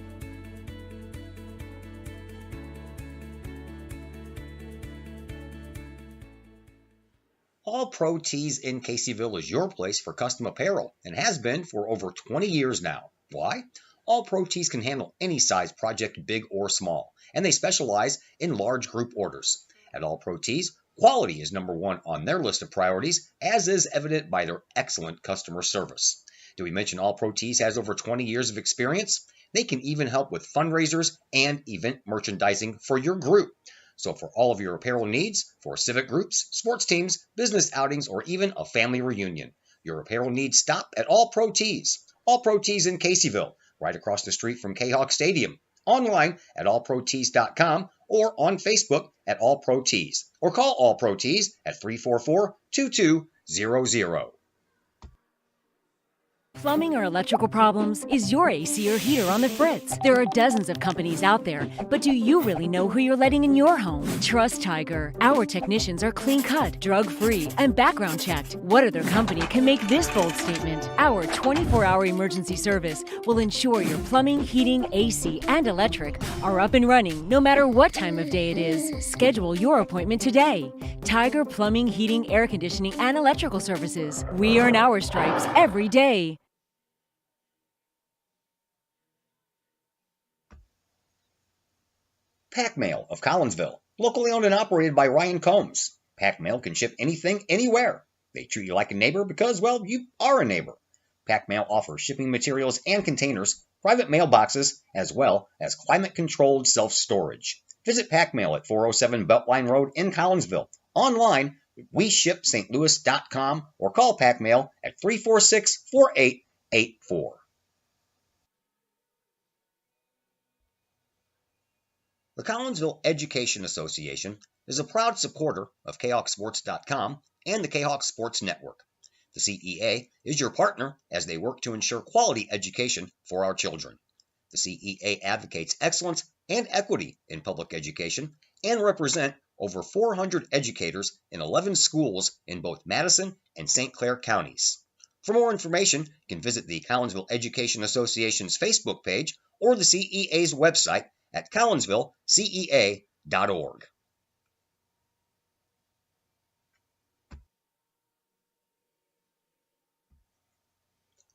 All Pro Tees in Caseyville is your place for custom apparel and has been for over 20 years now. Why? All Pro Tees can handle any size project, big or small, and they specialize in large group orders. At All Pro Tees, quality is number 1 on their list of priorities, as is evident by their excellent customer service. Did we mention All Pro Tees has over 20 years of experience? They can even help with fundraisers and event merchandising for your group. So for all of your apparel needs, for civic groups, sports teams, business outings, or even a family reunion, your apparel needs stop at All Pro Tees. All Pro Tees in Caseyville, right across the street from K-Hawk Stadium. Online at allprotees.com or on Facebook at All Pro Tees. Or call All Pro Tees at 344-2200. Plumbing or electrical problems? Is your AC or heater on the fritz? There are dozens of companies out there, but do you really know who you're letting in your home? Trust Tiger. Our technicians are clean-cut, drug-free, and background-checked. What other company can make this bold statement? Our 24-hour emergency service will ensure your plumbing, heating, AC, and electric are up and running no matter what time of day it is. Schedule your appointment today. Tiger Plumbing, Heating, Air Conditioning, and Electrical Services. We earn our stripes every day. Pack Mail of Collinsville, locally owned and operated by Ryan Combs. Pack Mail can ship anything, anywhere. They treat you like a neighbor because, well, you are a neighbor. Pack Mail offers shipping materials and containers, private mailboxes, as well as climate-controlled self-storage. Visit Pack Mail at 407 Beltline Road in Collinsville. Online, WeShipStLouis.com or call Pack Mail at 346-4884. The Collinsville Education Association is a proud supporter of KHawkSports.com and the KHawk Sports Network. The CEA is your partner as they work to ensure quality education for our children. The CEA advocates excellence and equity in public education and represent over 400 educators in 11 schools in both Madison and St. Clair counties. For more information, you can visit the Collinsville Education Association's Facebook page or the CEA's website at collinsvillecea.org.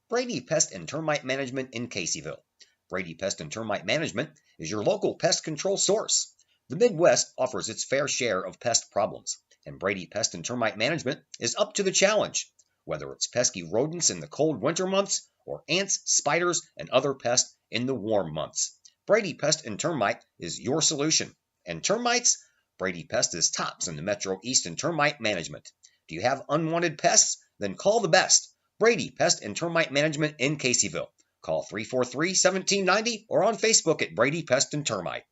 Brady Pest and Termite Management in Caseyville. Brady Pest and Termite Management is your local pest control source. The Midwest offers its fair share of pest problems, and Brady Pest and Termite Management is up to the challenge. Whether it's pesky rodents in the cold winter months or ants, spiders, and other pests in the warm months, Brady Pest and Termite is your solution. And termites? Brady Pest is tops in the Metro East in termite management. Do you have unwanted pests? Then call the best. Brady Pest and Termite Management in Caseyville. Call 343-1790 or on Facebook at Brady Pest and Termite.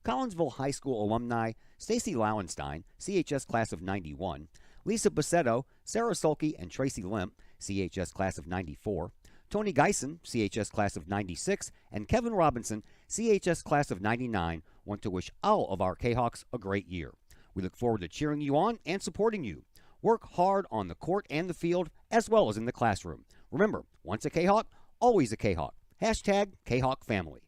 Collinsville High School alumni Stacy Lauenstein, CHS class of 91, Lisa Bassetto, Sarah Sulke, and Tracy Limp, CHS class of 94, Tony Geisen, CHS class of 96, and Kevin Robinson, CHS class of 99, want to wish all of our K-Hawks a great year. We look forward to cheering you on and supporting you. Work hard on the court and the field, as well as in the classroom. Remember, once a K-Hawk, always a K-Hawk. Hashtag K-Hawk Family.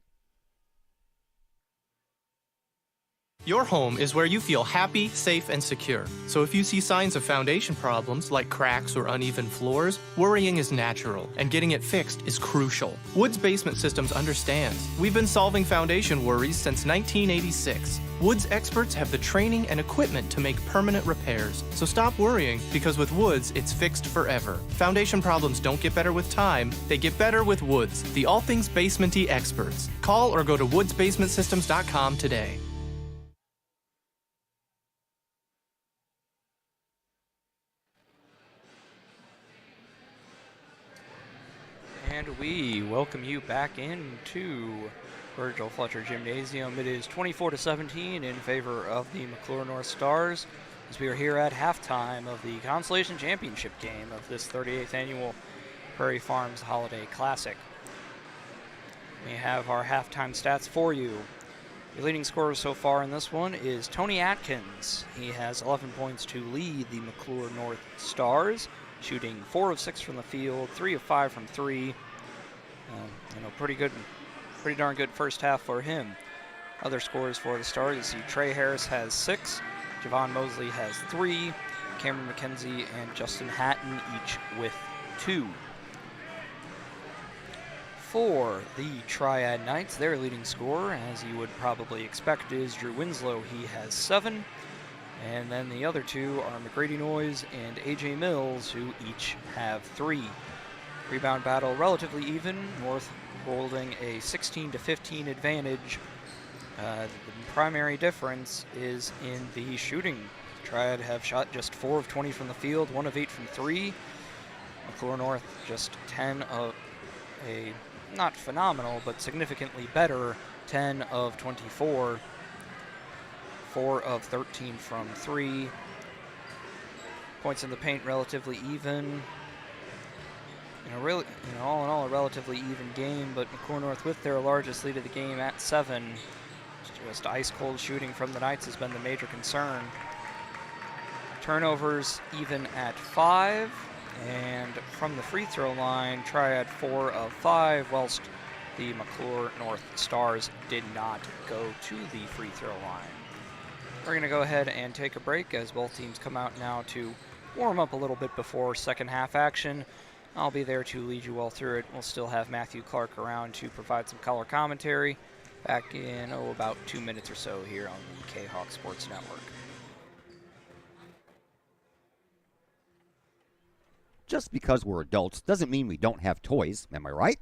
Your home is where you feel happy, safe, and secure. So if you see signs of foundation problems like cracks or uneven floors, worrying is natural, and getting it fixed is crucial. Woods Basement Systems understands. We've been solving foundation worries since 1986. Woods experts have the training and equipment to make permanent repairs. So stop worrying, because with Woods, it's fixed forever. Foundation problems don't get better with time, they get better with Woods, the all things basement-y experts. Call or go to woodsbasementsystems.com today. And we welcome you back into Virgil Fletcher Gymnasium. It is 24-17 in favor of the McCluer North Stars as we are here at halftime of the Consolation Championship game of this 38th annual Prairie Farms Holiday Classic. We have our halftime stats for you. The leading scorer so far in this one is Tony Atkins. He has 11 points to lead the McCluer North Stars, shooting 4 of 6 from the field, 3 of 5 from 3. Pretty darn good first half for him. Other scores for the Stars, you see Trey Harris has 6, Javon Mosley has 3, Cameron McKenzie and Justin Hatton each with 2. For the Triad Knights, their leading scorer, as you would probably expect, is Drew Winslow. He has 7. And then the other two are McGrady Noyes and A.J. Mills, who each have 3. Rebound battle relatively even, North holding a 16-15 advantage. The primary difference is in the shooting Triad have shot just 4 of 20 from the field, 1 of 8 from 3. McCluer North just 10 of a not phenomenal, but significantly better 10 of 24. 4 of 13 from 3. Points in the paint relatively even. All in all, a relatively even game, but McCluer North with their largest lead of the game at 7. Just ice-cold shooting from the Knights has been the major concern. Turnovers even at 5, and from the free throw line, Triad 4 of 5, whilst the McCluer North Stars did not go to the free throw line. We're going to go ahead and take a break as both teams come out now to warm up a little bit before second half action. I'll be there to lead you all through it. We'll still have Matthew Clark around to provide some color commentary back in, about 2 minutes or so here on the K-Hawk Sports Network. Just because we're adults doesn't mean we don't have toys, am I right?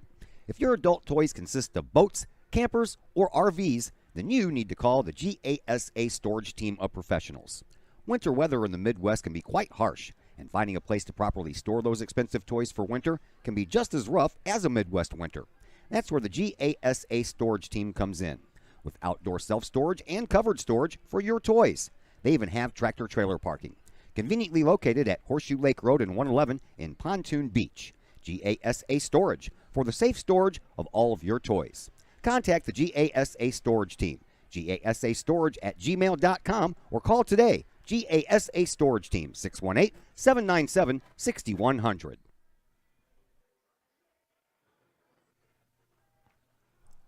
If your adult toys consist of boats, campers, or RVs, then you need to call the GASA storage team of professionals. Winter weather in the Midwest can be quite harsh, and finding a place to properly store those expensive toys for winter can be just as rough as a Midwest winter. That's where the GASA storage team comes in, with outdoor self-storage and covered storage for your toys. They even have tractor-trailer parking, conveniently located at Horseshoe Lake Road and 111 in Pontoon Beach. GASA Storage, for the safe storage of all of your toys. Contact the GASA Storage team, gasastorage@gmail.com, or call today. GASA Storage Team, 618-797-6100.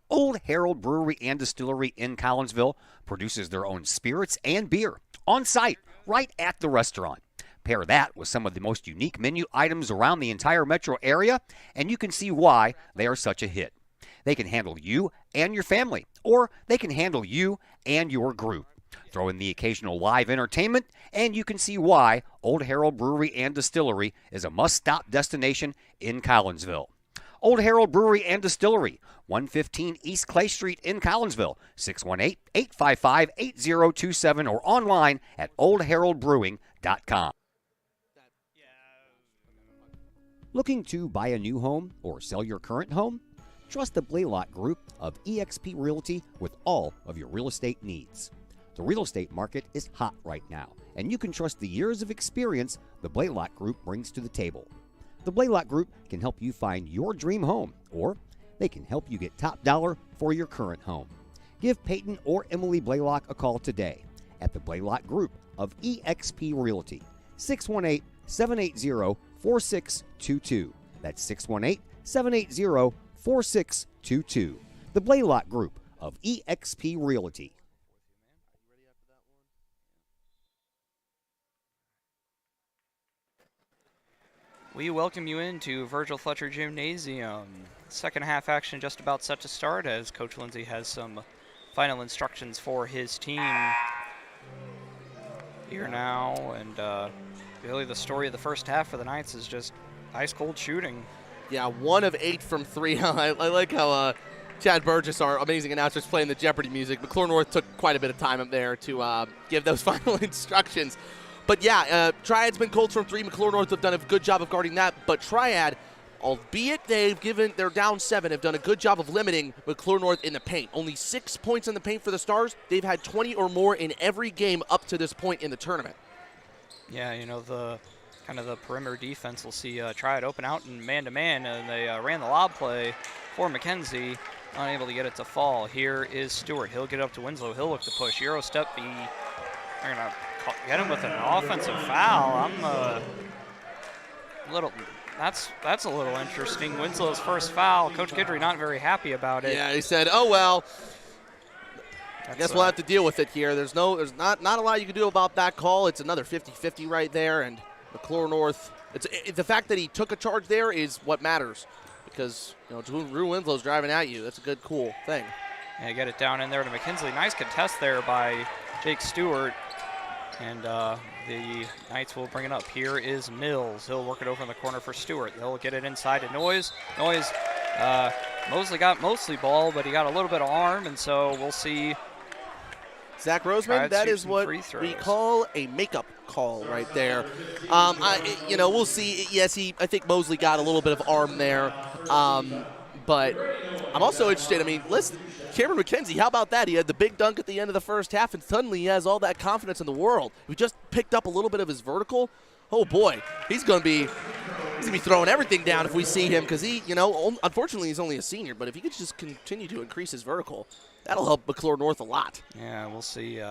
Old Herald Brewery and Distillery in Collinsville produces their own spirits and beer on site, right at the restaurant. Pair that with some of the most unique menu items around the entire metro area, and you can see why they are such a hit. They can handle you and your family, or they can handle you and your group. Throw in the occasional live entertainment, and you can see why Old Herald Brewery and Distillery is a must-stop destination in Collinsville. Old Herald Brewery and Distillery, 115 East Clay Street in Collinsville, 618-855-8027, or online at oldheraldbrewing.com. Looking to buy a new home or sell your current home? Trust the Blaylock Group of eXp Realty with all of your real estate needs. The real estate market is hot right now, and you can trust the years of experience the Blaylock Group brings to the table. The Blaylock Group can help you find your dream home, or they can help you get top dollar for your current home. Give Peyton or Emily Blaylock a call today at the Blaylock Group of eXp Realty, 618-780-4622. That's 618-780-4622. The Blaylock Group of eXp Realty. We welcome you into Virgil Fletcher Gymnasium. Second half action just about set to start as Coach Lindsay has some final instructions for his team here now. And really the story of the first half for the Knights is just ice-cold shooting. Yeah, 1 of 8 from 3. I like how Chad Burgess, our amazing announcer, is playing the Jeopardy music. McCluer North took quite a bit of time up there to give those final instructions. But yeah, Triad's been cold from 3. McCluer North have done a good job of guarding that. But Triad, albeit they're down 7, have done a good job of limiting McCluer North in the paint. Only 6 points in the paint for the Stars. They've had 20 or more in every game up to this point in the tournament. Yeah, the kind of the perimeter defense will see Triad open out and man-to-man, and they ran the lob play for McKenzie, unable to get it to fall. Here is Stewart. He'll get up to Winslow. He'll look to push. Euro step B. They're going to get him with an offensive foul. I'm a little. That's a little interesting. Winslow's first foul. Coach Guidry not very happy about it. Yeah, he said, "Oh well, I guess we'll have to deal with it here." There's not a lot you can do about that call. It's another 50-50 right there, and McCluer North. The fact that he took a charge there is what matters, because Drew Winslow's driving at you. That's a good, cool thing. Yeah, get it down in there to McKinley. Nice contest there by Jake Stewart. And the Knights will bring it up. Here is Mills. He'll work it over in the corner for Stewart. They'll get it inside to Noyes. Noyes Mosley got mostly ball, but he got a little bit of arm, and so we'll see Zach Roseman, Tried that shoot is some what free we throws. call a makeup call right there. We'll see. Yes, I think Mosley got a little bit of arm there, but I'm also interested. I mean, listen, Cameron McKenzie, how about that? He had the big dunk at the end of the first half, and suddenly he has all that confidence in the world. We just picked up a little bit of his vertical. Oh boy, he's going to be throwing everything down if we see him, because he, unfortunately he's only a senior, but if he could just continue to increase his vertical, that'll help McCluer North a lot. Yeah, we'll see.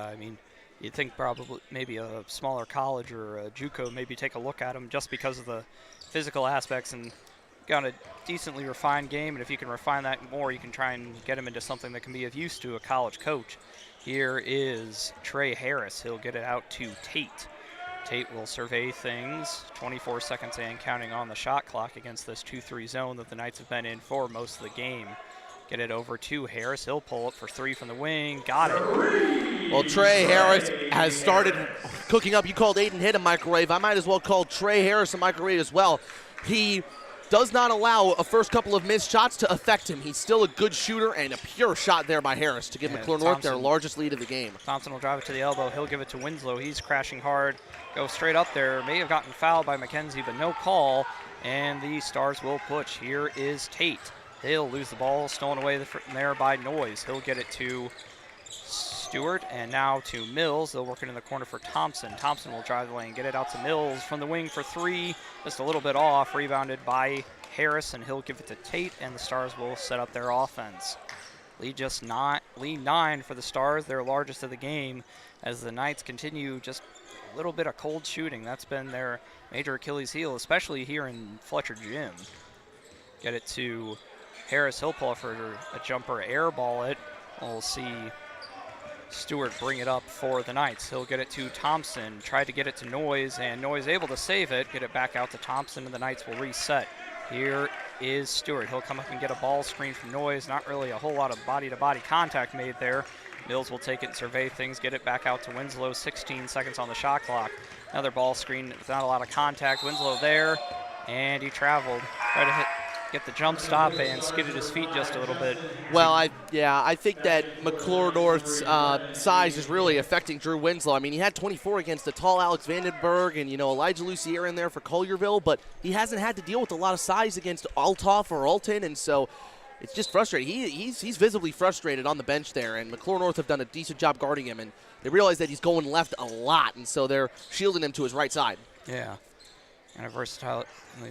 You'd think probably maybe a smaller college or a JUCO maybe take a look at him just because of the physical aspects, and got a decently refined game, and if you can refine that more, you can try and get him into something that can be of use to a college coach. Here is Trey Harris. He'll get it out to Tate. Tate will survey things, 24 seconds and counting on the shot clock against this 2-3 zone that the Knights have been in for most of the game. Get it over to Harris. He'll pull up for three from the wing. Got it. Well, Trey Harris has started cooking up. You called Aiden Hitt a microwave. I might as well call Trey Harris a microwave as well. He does not allow a first couple of missed shots to affect him. He's still a good shooter, and a pure shot there by Harris to give McCluer North their largest lead of the game. Thompson will drive it to the elbow. He'll give it to Winslow. He's crashing hard. Go straight up there. May have gotten fouled by McKenzie, but no call, and the Stars will push. Here is Tate. He'll lose the ball, stolen away from there by Noyes. He'll get it to Stewart, and now to Mills. They'll work it in the corner for Thompson. Thompson will drive the lane, get it out to Mills from the wing for three. Just a little bit off, rebounded by Harris, and he'll give it to Tate, and the Stars will set up their offense. Lead 9 for the Stars, their largest of the game, as the Knights continue just a little bit of cold shooting. That's been their major Achilles heel, especially here in Fletcher Gym. Get it to Harris. He'll pull for a jumper, air ball it. We'll see Stewart bring it up for the Knights. He'll get it to Thompson, tried to get it to Noyes, and Noyes able to save it, get it back out to Thompson, and the Knights will reset. Here is Stewart. He'll come up and get a ball screen from Noyes. Not really a whole lot of body-to-body contact made there. Mills will take it and survey things, get it back out to Winslow. 16 seconds on the shot clock. Another ball screen without a lot of contact. Winslow there, and he traveled. Tried to get the jump stop and skidded his feet just a little bit. Well, I think that McCluer North's size is really affecting Drew Winslow. I mean, he had 24 against the tall Alex Vandenberg and, Elijah Lucier in there for Collierville, but he hasn't had to deal with a lot of size against Althoff or Alton, and so it's just frustrating. He's visibly frustrated on the bench there, and McCluer North have done a decent job guarding him, and they realize that he's going left a lot, and so they're shielding him to his right side. Yeah. And a versatile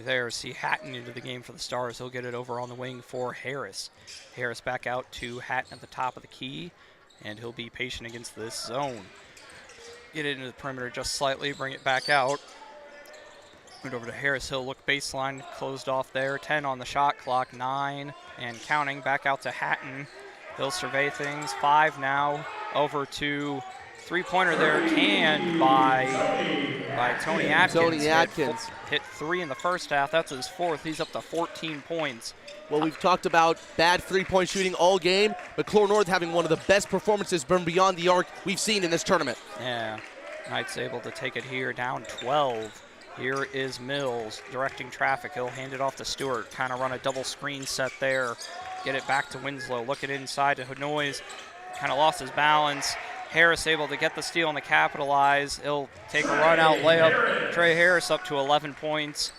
there. See Hatton into the game for the Stars. He'll get it over on the wing for Harris. Harris back out to Hatton at the top of the key, and he'll be patient against this zone. Get it into the perimeter just slightly, bring it back out. Move over to Harris. He'll look baseline, closed off there. 10 on the shot clock, 9 and counting. Back out to Hatton. He'll survey things. 5 now. Over to three-pointer there, canned by Tony Atkins. Tony Atkins. Hit 3 in the first half. That's his 4th. He's up to 14 points. Well, we've talked about bad three-point shooting all game. McCluer North having one of the best performances from beyond the arc we've seen in this tournament. Yeah, Knights able to take it here, down 12. Here is Mills directing traffic. He'll hand it off to Stewart. Kind of run a double screen set there. Get it back to Winslow. Look it inside to Noyes. Kind of lost his balance. Harris able to get the steal and to capitalize. He'll take a run-out layup. Trey Harris up to 11 points.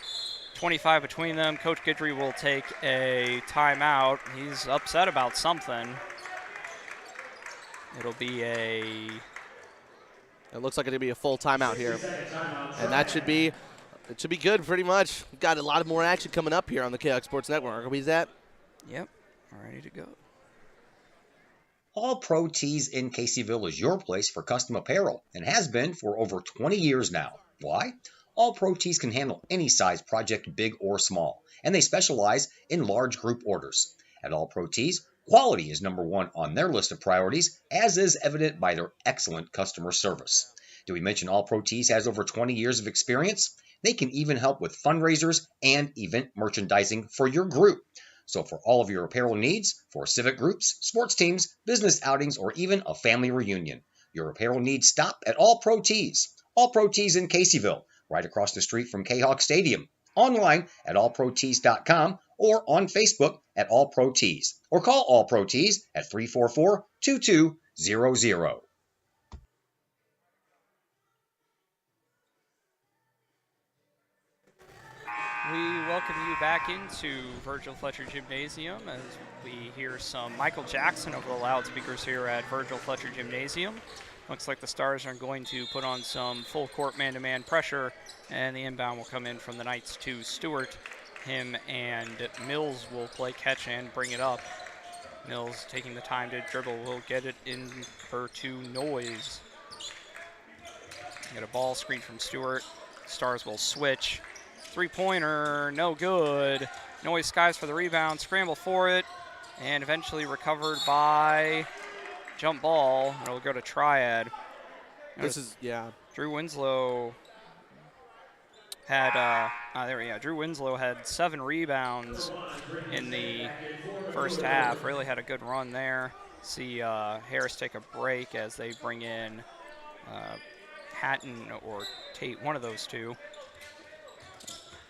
25 between them. Coach Guidry will take a timeout. He's upset about something. It'll be It looks like it'll be a full timeout here. And it should be good pretty much. We've got a lot of more action coming up here on the KX Sports Network. Are we that? Yep, ready to go. All Pro Tees in Caseyville is your place for custom apparel and has been for over 20 years now. Why? All Pro Tees can handle any size project, big or small, and they specialize in large group orders. At All Pro Tees, quality is number one on their list of priorities, as is evident by their excellent customer service. Did we mention All Pro Tees has over 20 years of experience? They can even help with fundraisers and event merchandising for your group. So for all of your apparel needs, for civic groups, sports teams, business outings, or even a family reunion, your apparel needs stop at All Pro Tees. All Pro Tees in Caseyville, right across the street from K-Hawk Stadium. Online at allprotees.com or on Facebook at All Pro Tees. Or call All Pro Tees at 344-2200. back into Virgil Fletcher Gymnasium as we hear some Michael Jackson over the loudspeakers here at Virgil Fletcher Gymnasium. Looks like the Stars are going to put on some full court man-to-man pressure, and the inbound will come in from the Knights to Stewart. Him and Mills will play catch and bring it up. Mills taking the time to dribble will get it in for to Noyes. Get a ball screen from Stewart. Stars will switch. Three-pointer, no good. Noyes skies for the rebound, scramble for it, and eventually recovered by jump ball. It'll go to Triad. This is, yeah. Drew Winslow had, Drew Winslow had 7 rebounds in the first half. Really had a good run there. See Harris take a break as they bring in Hatton or Tate, one of those two.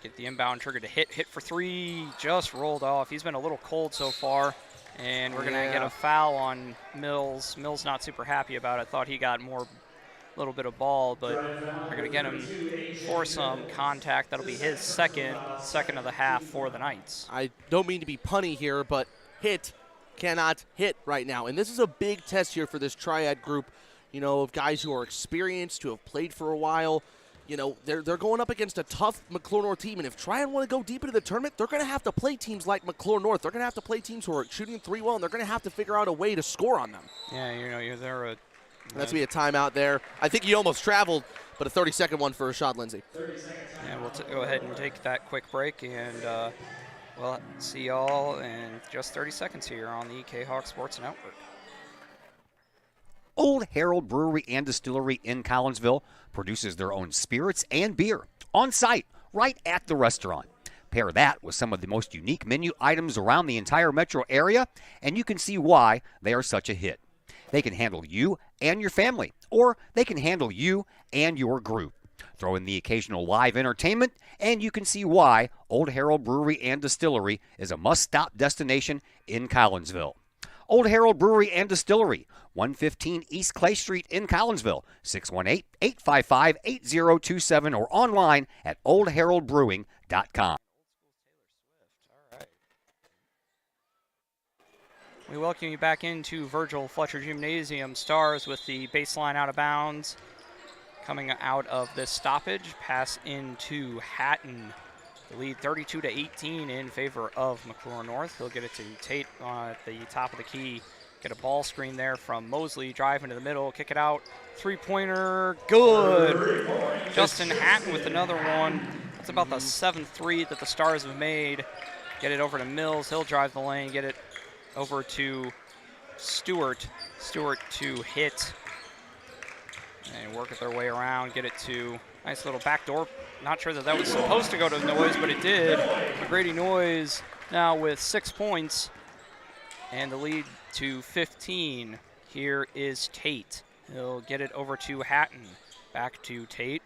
Get the inbound trigger to hit for 3, just rolled off. He's been a little cold so far, and we're gonna get a foul on Mills. Mills not super happy about it. Thought he got more, little bit of ball, but we're gonna get him for some contact. That'll be his second of the half for the Knights. I don't mean to be punny here, but cannot hit right now. And this is a big test here for this Triad group, you know, of guys who are experienced, who have played for a while. You know, they're going up against a tough McCluer North team, and if Triad want to go deep into the tournament, they're going to have to play teams like McCluer North. They're going to have to play teams who are shooting 3 well, and they're going to have to figure out a way to score on them. Yeah, you know, they're That's be a timeout there. I think he almost traveled, but a 30-second one for Rashad Lindsay. Yeah, we'll go ahead and take that quick break, and we'll see y'all in just 30 seconds here on the K-Hawk Sports Network. Old Herald Brewery and Distillery in Collinsville produces their own spirits and beer on site, right at the restaurant. Pair that with some of the most unique menu items around the entire metro area, and you can see why they are such a hit. They can handle you and your family, or they can handle you and your group. Throw in the occasional live entertainment, and you can see why Old Herald Brewery and Distillery is a must-stop destination in Collinsville. Old Herald Brewery and Distillery, 115 East Clay Street in Collinsville, 618-855-8027, or online at oldheraldbrewing.com. We welcome you back into Virgil Fletcher Gymnasium. Stars with the baseline out of bounds. Coming out of this stoppage, pass into Hatton. The lead 32-18 in favor of McCluer North. He'll get it to Tate at the top of the key. Get a ball screen there from Mosley, drive into the middle, kick it out. Three-pointer, good. Justin Hatton with another one. That's about the 7th 3 that the Stars have made. Get it over to Mills. He'll drive the lane, get it over to Stewart. Stewart to hit. And work it their way around, get it to nice little backdoor. Not sure that was supposed to go to Noyes, but it did. McGrady Noyes now with 6 points and the lead to 15. Here is Tate. He'll get it over to Hatton. Back to Tate.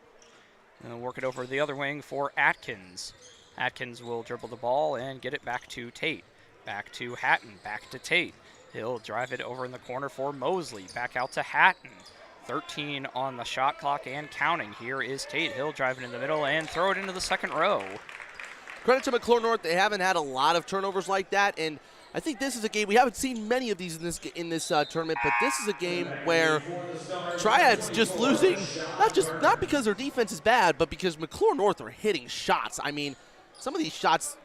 And he'll work it over the other wing for Atkins. Atkins will dribble the ball and get it back to Tate. Back to Hatton, back to Tate. He'll drive it over in the corner for Mosley. Back out to Hatton. 13 on the shot clock and counting. Here is Tate. He'll drive it in the middle and throw it into the second row. Credit to McCluer North. They haven't had a lot of turnovers like that, and I think this is a game, we haven't seen many of these in this tournament, but this is a game where Triad's just losing, not because their defense is bad, but because McCluer North are hitting shots. I mean, some of these shots,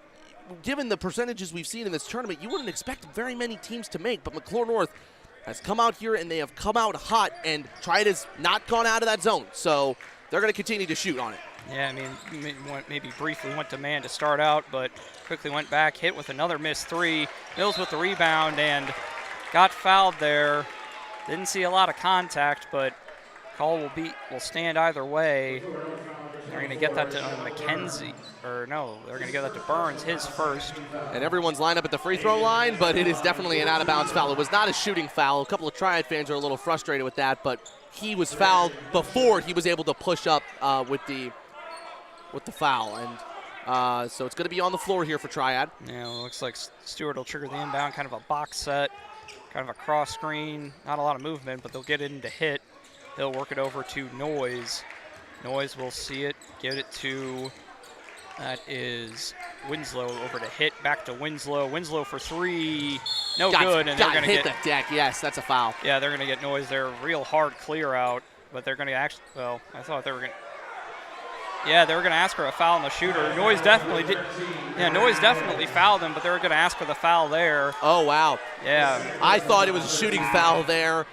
given the percentages we've seen in this tournament, you wouldn't expect very many teams to make, but McCluer North has come out here and they have come out hot, and Triad has not gone out of that zone. So they're going to continue to shoot on it. Yeah, I mean, maybe briefly went to man to start out, but quickly went back, hit with another missed 3. Mills with the rebound and got fouled there. Didn't see a lot of contact, but call will stand either way. They're going to get that to McKenzie. Or no, they're going to give that to Burns, his first. And everyone's lined up at the free throw line, but it is definitely an out-of-bounds foul. It was not a shooting foul. A couple of Triad fans are a little frustrated with that, but he was fouled before he was able to push up with the foul. And so it's going to be on the floor here for Triad. Yeah, well, it looks like Stewart will trigger the inbound, kind of a box set, kind of a cross screen. Not a lot of movement, but they'll get it into hit. He'll work it over to Noyes. Noyes will see it, get it to, that is Winslow over to Hit, back to Winslow. Winslow for three, no Got good. And they're going to hit get the deck. Yes, that's a foul. Yeah, they're going to get Noise there. Real hard clear out, but they're going to actually, well, I thought they were going to. Yeah, they were going to ask for a foul on the shooter. Noise definitely did. Yeah, Noise definitely fouled him, but they were going to ask for the foul there. Oh, wow. Yeah. I thought it was a shooting foul there.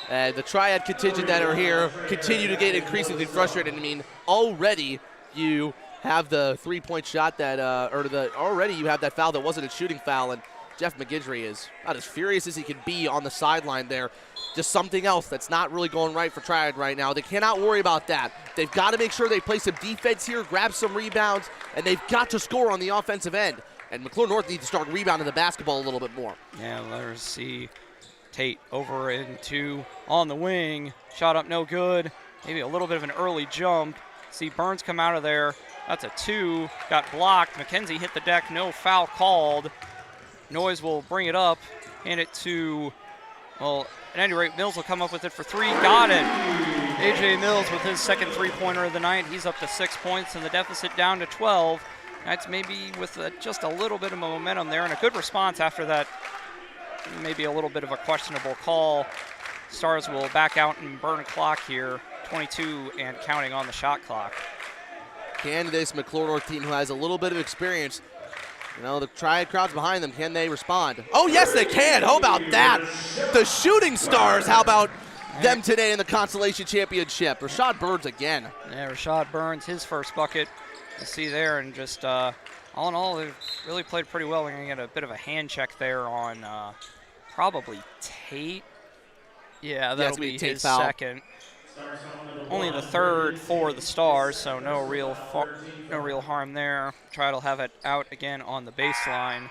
The Triad contingent that are here continue to get increasingly frustrated. I mean, already you have the three-point shot that, already you have that foul that wasn't a shooting foul, and Jeff McGidry is about as furious as he can be on the sideline there. Just something else that's not really going right for Triad right now. They cannot worry about that. They've got to make sure they play some defense here, grab some rebounds, and they've got to score on the offensive end. And McCluer North needs to start rebounding the basketball a little bit more. Yeah, let's see. Tate over into on the wing. Shot up no good. Maybe a little bit of an early jump. See Burns come out of there. That's a two. Got blocked. McKenzie hit the deck. No foul called. Noise will bring it up. Hand it to, well, at any rate, Mills will come up with it for three. Got it. A.J. Mills with his second three-pointer of the night. He's up to 6 points and the deficit down to 12. That's maybe with just a little bit of momentum there and a good response after that. Maybe a little bit of a questionable call. Stars will back out and burn a clock here. 22 and counting on the shot clock. Can this McCluer North team who has a little bit of experience, you know, the Triad crowd's behind them, can they respond? Oh, yes, they can. How about that? The Shooting Stars, how about them today in the Consolation Championship? Rashad Burns again. Yeah, Rashad Burns, his first bucket. You see there, and just all in all, they've really played pretty well. We're going to get a bit of a hand check there on probably Tate. Yeah, that'll be his foul. Second. Only the third for the Stars, so no real harm there. Triad will have it out again on the baseline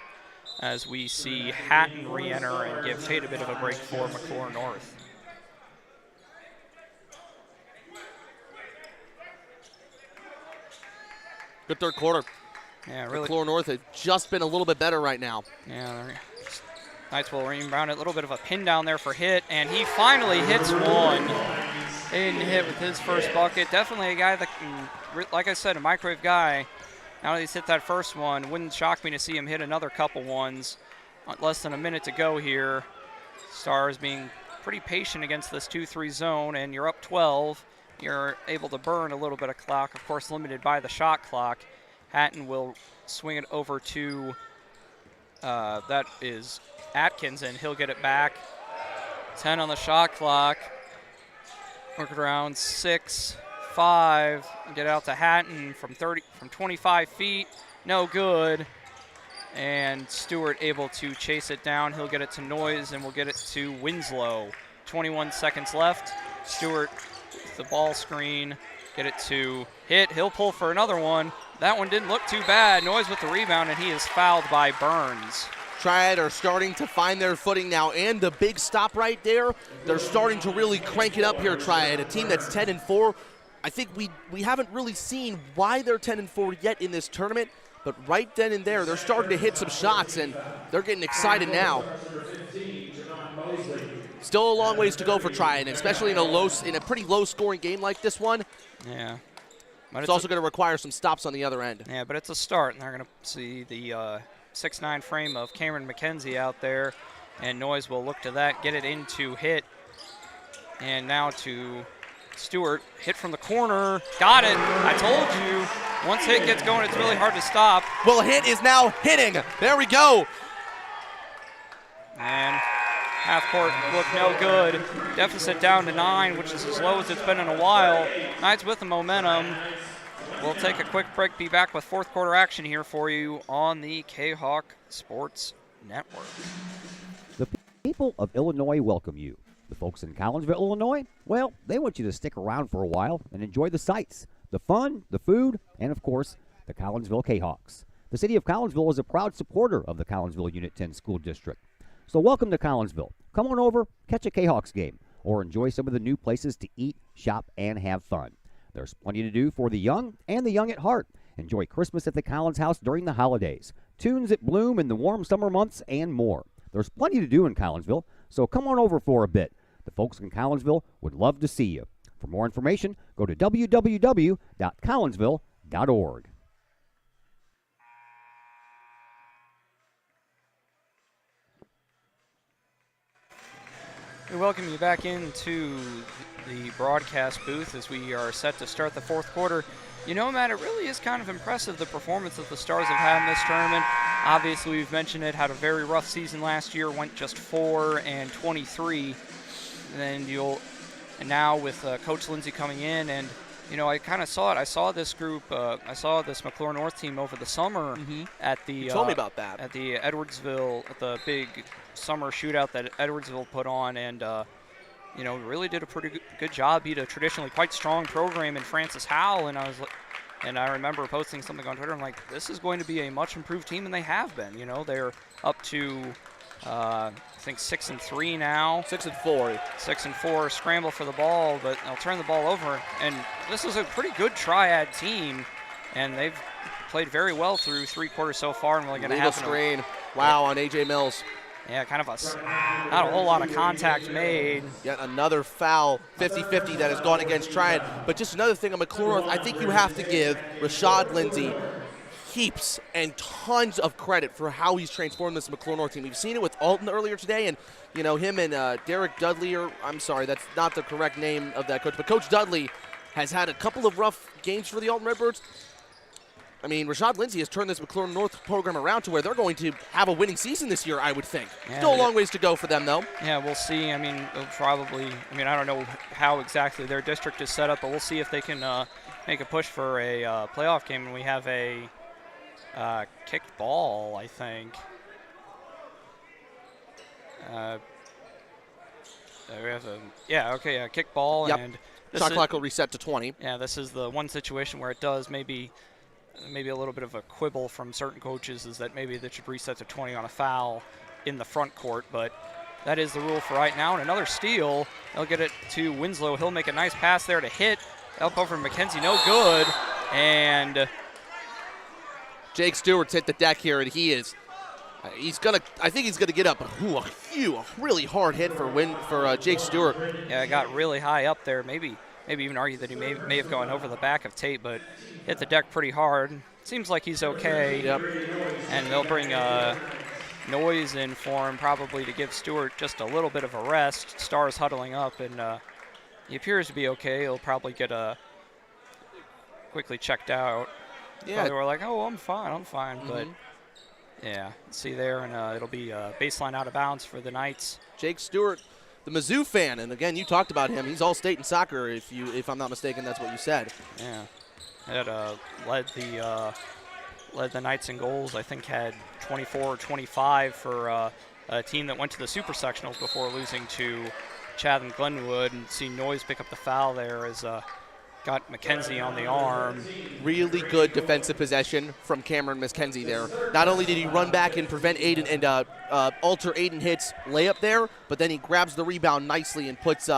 as we see Hatton re-enter and give Tate a bit of a break for McCluer North. Good third quarter. Yeah, really. McCluer North has just been a little bit better right now. Yeah, Knights will rebound it. A little bit of a pin down there for Hit, and he finally hits one. Aiden Hit with his first bucket. Definitely a guy that can, like I said, a microwave guy. Now that he's hit that first one, wouldn't shock me to see him hit another couple ones. Less than a minute to go here. Stars being pretty patient against this 2-3 zone, and you're up 12. You're able to burn a little bit of clock, of course limited by the shot clock. Hatton will swing it over to, that is Atkins, and he'll get it back. 10 on the shot clock. Work it around 6, 5. Get out to Hatton from 25 feet. No good. And Stewart able to chase it down. He'll get it to Noise, and we'll get it to Winslow. 21 seconds left. Stewart with the ball screen. Get it to Hit. He'll pull for another one. That one didn't look too bad. Noise with the rebound, and he is fouled by Burns. Triad are starting to find their footing now, and the big stop right there, they're starting to really crank it up here, Triad. A team that's 10-4. I think we haven't really seen why they're 10-4 yet in this tournament, but right then and there, they're starting to hit some shots, and they're getting excited now. Still a long ways to go for Triad, especially in a pretty low-scoring game like this one. Yeah. But it's also going to require some stops on the other end. Yeah, but it's a start, and they're going to see the 6'9" frame of Cameron McKenzie out there, and Noise will look to that, get it into Hit, and now to Stewart. Hit from the corner. Got it. I told you. Once Hit gets going, it's really hard to stop. Well, Hit is now hitting. There we go. And half court look no good. Deficit down to 9, which is as low as it's been in a while. Knights with the momentum. We'll take a quick break, be back with fourth quarter action here for you on the K-Hawk Sports Network. The people of Illinois welcome you. The folks in Collinsville, Illinois, well, they want you to stick around for a while and enjoy the sights, the fun, the food, and of course, the Collinsville K-Hawks. The city of Collinsville is a proud supporter of the Collinsville Unit 10 School District. So welcome to Collinsville. Come on over, catch a K-Hawks game, or enjoy some of the new places to eat, shop, and have fun. There's plenty to do for the young and the young at heart. Enjoy Christmas at the Collins House during the holidays, tunes that bloom in the warm summer months, and more. There's plenty to do in Collinsville, so come on over for a bit. The folks in Collinsville would love to see you. For more information, go to www.collinsville.org. We welcome you back into the broadcast booth as we are set to start the fourth quarter. You know, Matt, it really is kind of impressive the performance that the Stars have had in this tournament. Obviously, we've mentioned it, had a very rough season last year, went just 4-23. And now with Coach Lindsay coming in, and you know, I kind of saw it. I saw this group. I saw this McCluer North team over the summer at the. You told me about that. At the Edwardsville, at the big summer shootout that Edwardsville put on, and you know, really did a pretty good job. Beat a traditionally quite strong program in Francis Howell, and I remember posting something on Twitter. I'm like, this is going to be a much improved team, and they have been. You know, they're up to I think 6-3 now. 6-4. 6-4. Scramble for the ball, but they'll turn the ball over. And this is a pretty good Triad team, and they've played very well through 3 quarters so far. And we're going to have screen. Wow, on AJ Mills. Yeah, kind of not a whole lot of contact made. Yet another foul, 50-50 that has gone against Triad. But just another thing on McCluer, I think you have to give Rashad Lindsay heaps and tons of credit for how he's transformed this McCluer North team. We've seen it with Alton earlier today, and you know, him and Derek Dudley, or I'm sorry, that's not the correct name of that coach, but Coach Dudley has had a couple of rough games for the Alton Redbirds. I mean, Rashad Lindsay has turned this McCluer North program around to where they're going to have a winning season this year, I would think. Yeah, still a long ways to go for them, though. Yeah, we'll see. I mean, they'll probably, I mean, I don't know how exactly their district is set up, but we'll see if they can make a push for a playoff game. And we have a kicked ball, I think. We have a kick ball. Yep. And Shot clock will reset to 20. Yeah, this is the one situation where it does maybe a little bit of a quibble from certain coaches is that maybe they should reset to 20 on a foul in the front court, but that is the rule for right now. And another steal, they'll get it to Winslow. He'll make a nice pass there to hit. Help over McKenzie, no good. And Jake Stewart's hit the deck here, and he is. I think he's gonna get up. A really hard hit for Jake Stewart. Yeah, it got really high up there. Maybe even argue that he may have gone over the back of Tate, but hit the deck pretty hard. Seems like he's okay. Yep. And they'll bring Noise in for him, probably to give Stewart just a little bit of a rest. Stars huddling up, and he appears to be okay. He'll probably get quickly checked out. Yeah. They were like, oh, I'm fine. But yeah, see there, and it'll be baseline out of bounds for the Knights. Jake Stewart, the Mizzou fan, and again, you talked about him. He's all state in soccer, if I'm not mistaken. That's what you said. Yeah, had led the Knights in goals. I think had 24 or 25 for a team that went to the Super Sectionals before losing to Chatham Glenwood. And see Noise pick up the foul there as got McKenzie on the arm. Really good defensive possession from Cameron McKenzie there. Not only did he run back and prevent Aiden and alter Aiden Hitt's layup there, but then he grabs the rebound nicely and puts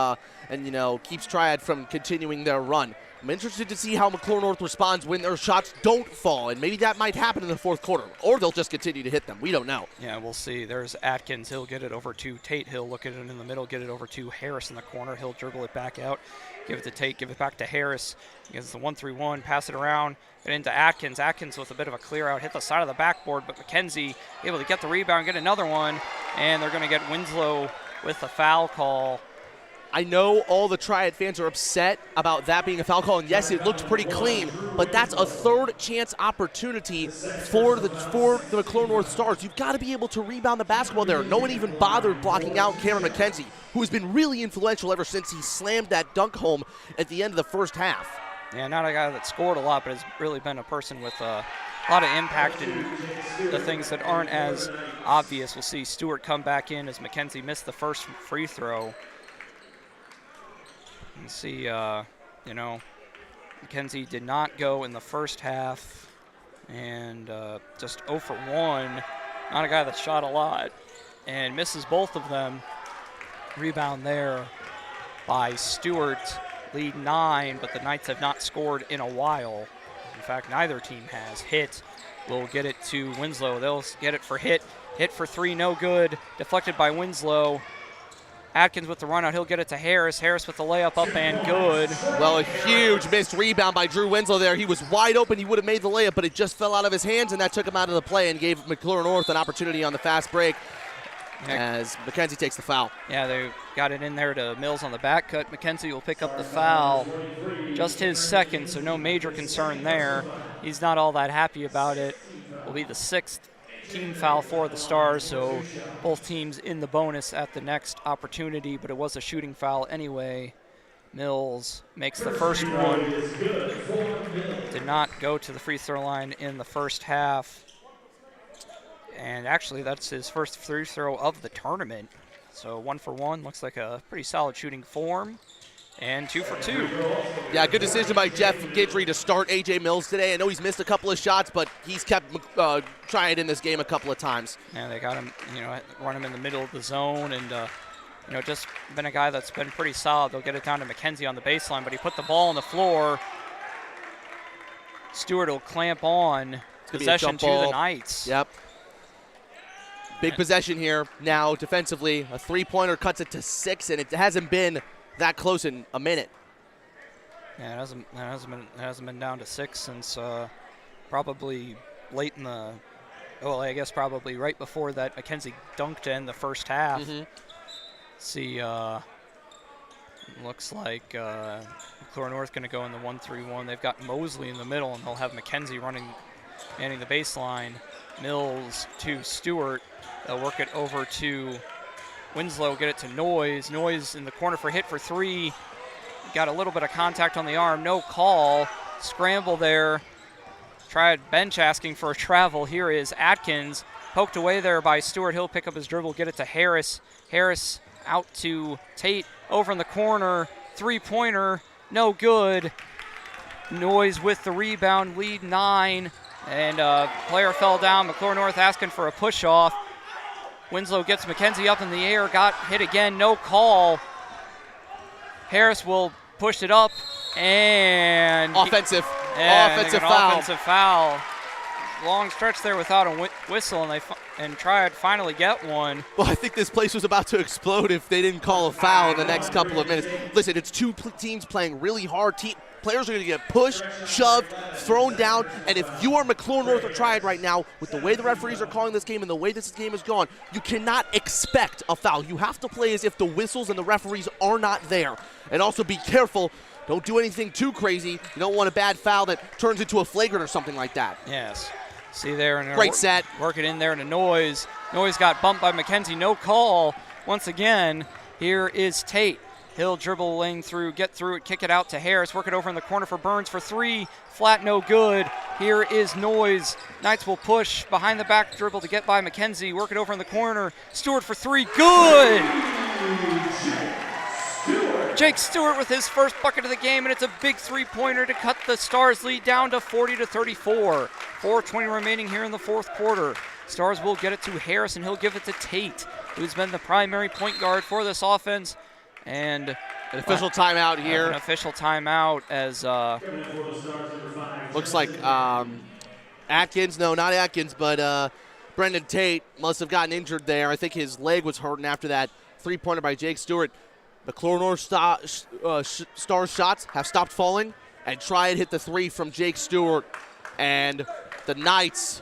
keeps Triad from continuing their run. I'm interested to see how McCluer North responds when their shots don't fall, and maybe that might happen in the fourth quarter, or they'll just continue to hit them. We don't know. Yeah, we'll see. There's Atkins. He'll get it over to Tate. He'll look at it in the middle, get it over to Harris in the corner. He'll dribble it back out, give it to Tate, give it back to Harris. He gets the 1-3-1, pass it around, and into Atkins. Atkins with a bit of a clear out, hit the side of the backboard, but McKenzie able to get the rebound, get another one, and they're going to get Winslow with the foul call. I know all the Triad fans are upset about that being a foul call, and yes, it looked pretty clean, but that's a third chance opportunity for the McCluer North Stars. You've got to be able to rebound the basketball there. No one even bothered blocking out Cameron McKenzie, who has been really influential ever since he slammed that dunk home at the end of the first half. Yeah, not a guy that scored a lot, but has really been a person with a lot of impact in the things that aren't as obvious. We'll see Stewart come back in as McKenzie missed the first free throw. And see, McKenzie did not go in the first half, and just 0 for 1. Not a guy that shot a lot, and misses both of them. Rebound there by Stewart, lead 9, but the Knights have not scored in a while. In fact, neither team has. Hitt will get it to Winslow. They'll get it for Hitt. Hitt for 3, no good. Deflected by Winslow. Atkins with the run out, he'll get it to Harris. Harris with the layup up and good. Well, a huge missed rebound by Drew Winslow there. He was wide open. He would have made the layup, but it just fell out of his hands, and that took him out of the play and gave McCluer North an opportunity on the fast break. as McKenzie takes the foul. Yeah, they got it in there to Mills on the back cut. McKenzie will pick up the foul. Just his second, so no major concern there. He's not all that happy about it. Will be the 6th team foul for the Stars, so both teams in the bonus at the next opportunity, but it was a shooting foul anyway. Mills makes the first one. Did not go to the free throw line in the first half. And actually, that's his first free throw of the tournament. So 1 for 1, looks like a pretty solid shooting form. And 2 for 2. Yeah, good decision by Jeff Guidry to start A.J. Mills today. I know he's missed a couple of shots, but he's kept trying it in this game a couple of times. Yeah, they got him, run him in the middle of the zone, and just been a guy that's been pretty solid. They'll get it down to McKenzie on the baseline, but he put the ball on the floor. Stewart will clamp on. Possession to the Knights. Yep. Big possession here now defensively. A three-pointer cuts it to 6, and it hasn't been that close in a minute. Yeah, it hasn't been down to 6 since probably late in the. Well, I guess probably right before that McKenzie dunked in the first half. Mm-hmm. See, looks like McCluer North going to go in the 1-3-1. They've got Mosley in the middle, and they'll have McKenzie manning the baseline. Mills to Stewart. They'll work it over to Winslow, get it to Noyes. Noyes in the corner for hit for 3. Got a little bit of contact on the arm, no call. Scramble there. Triad bench asking for a travel. Here is Atkins. Poked away there by Stewart. He'll pick up his dribble, get it to Harris. Harris out to Tate. Over in the corner. Three-pointer, no good. Noyes with the rebound, lead 9. And player fell down. McCluer North asking for a push-off. Winslow gets McKenzie up in the air, got hit again, no call. Harris will push it up, and offensive foul. Long stretch there without a whistle, and Triad finally get one. Well, I think this place was about to explode if they didn't call a foul in the next couple of minutes. Listen, it's two teams playing really hard. Players are going to get pushed, shoved, thrown down, and if you are McCluer North or Triad right now, with the way the referees are calling this game and the way this game has gone, you cannot expect a foul. You have to play as if the whistles and the referees are not there. And also be careful. Don't do anything too crazy. You don't want a bad foul that turns into a flagrant or something like that. Yes. See there. And great set. Work it in there to Noyes. Noyes got bumped by McKenzie. No call. Once again, here is Tate. He'll dribble lane through, get through it, kick it out to Harris, work it over in the corner for Burns for 3. Flat, no good. Here is Noyes. Knights will push behind the back dribble to get by McKenzie, work it over in the corner. Stewart for 3, good! Jake Stewart with his first bucket of the game, and it's a big three-pointer to cut the Stars lead down to 40-34. 4:20 remaining here in the fourth quarter. Stars will get it to Harris, and he'll give it to Tate, who's been the primary point guard for this offense. And an official timeout here. An official timeout as looks like Atkins. No, not Atkins, but Brendan Tate must have gotten injured there. I think his leg was hurting after that three-pointer by Jake Stewart. McCluer North Stars shots have stopped falling, and Triad hit the 3 from Jake Stewart. And the Knights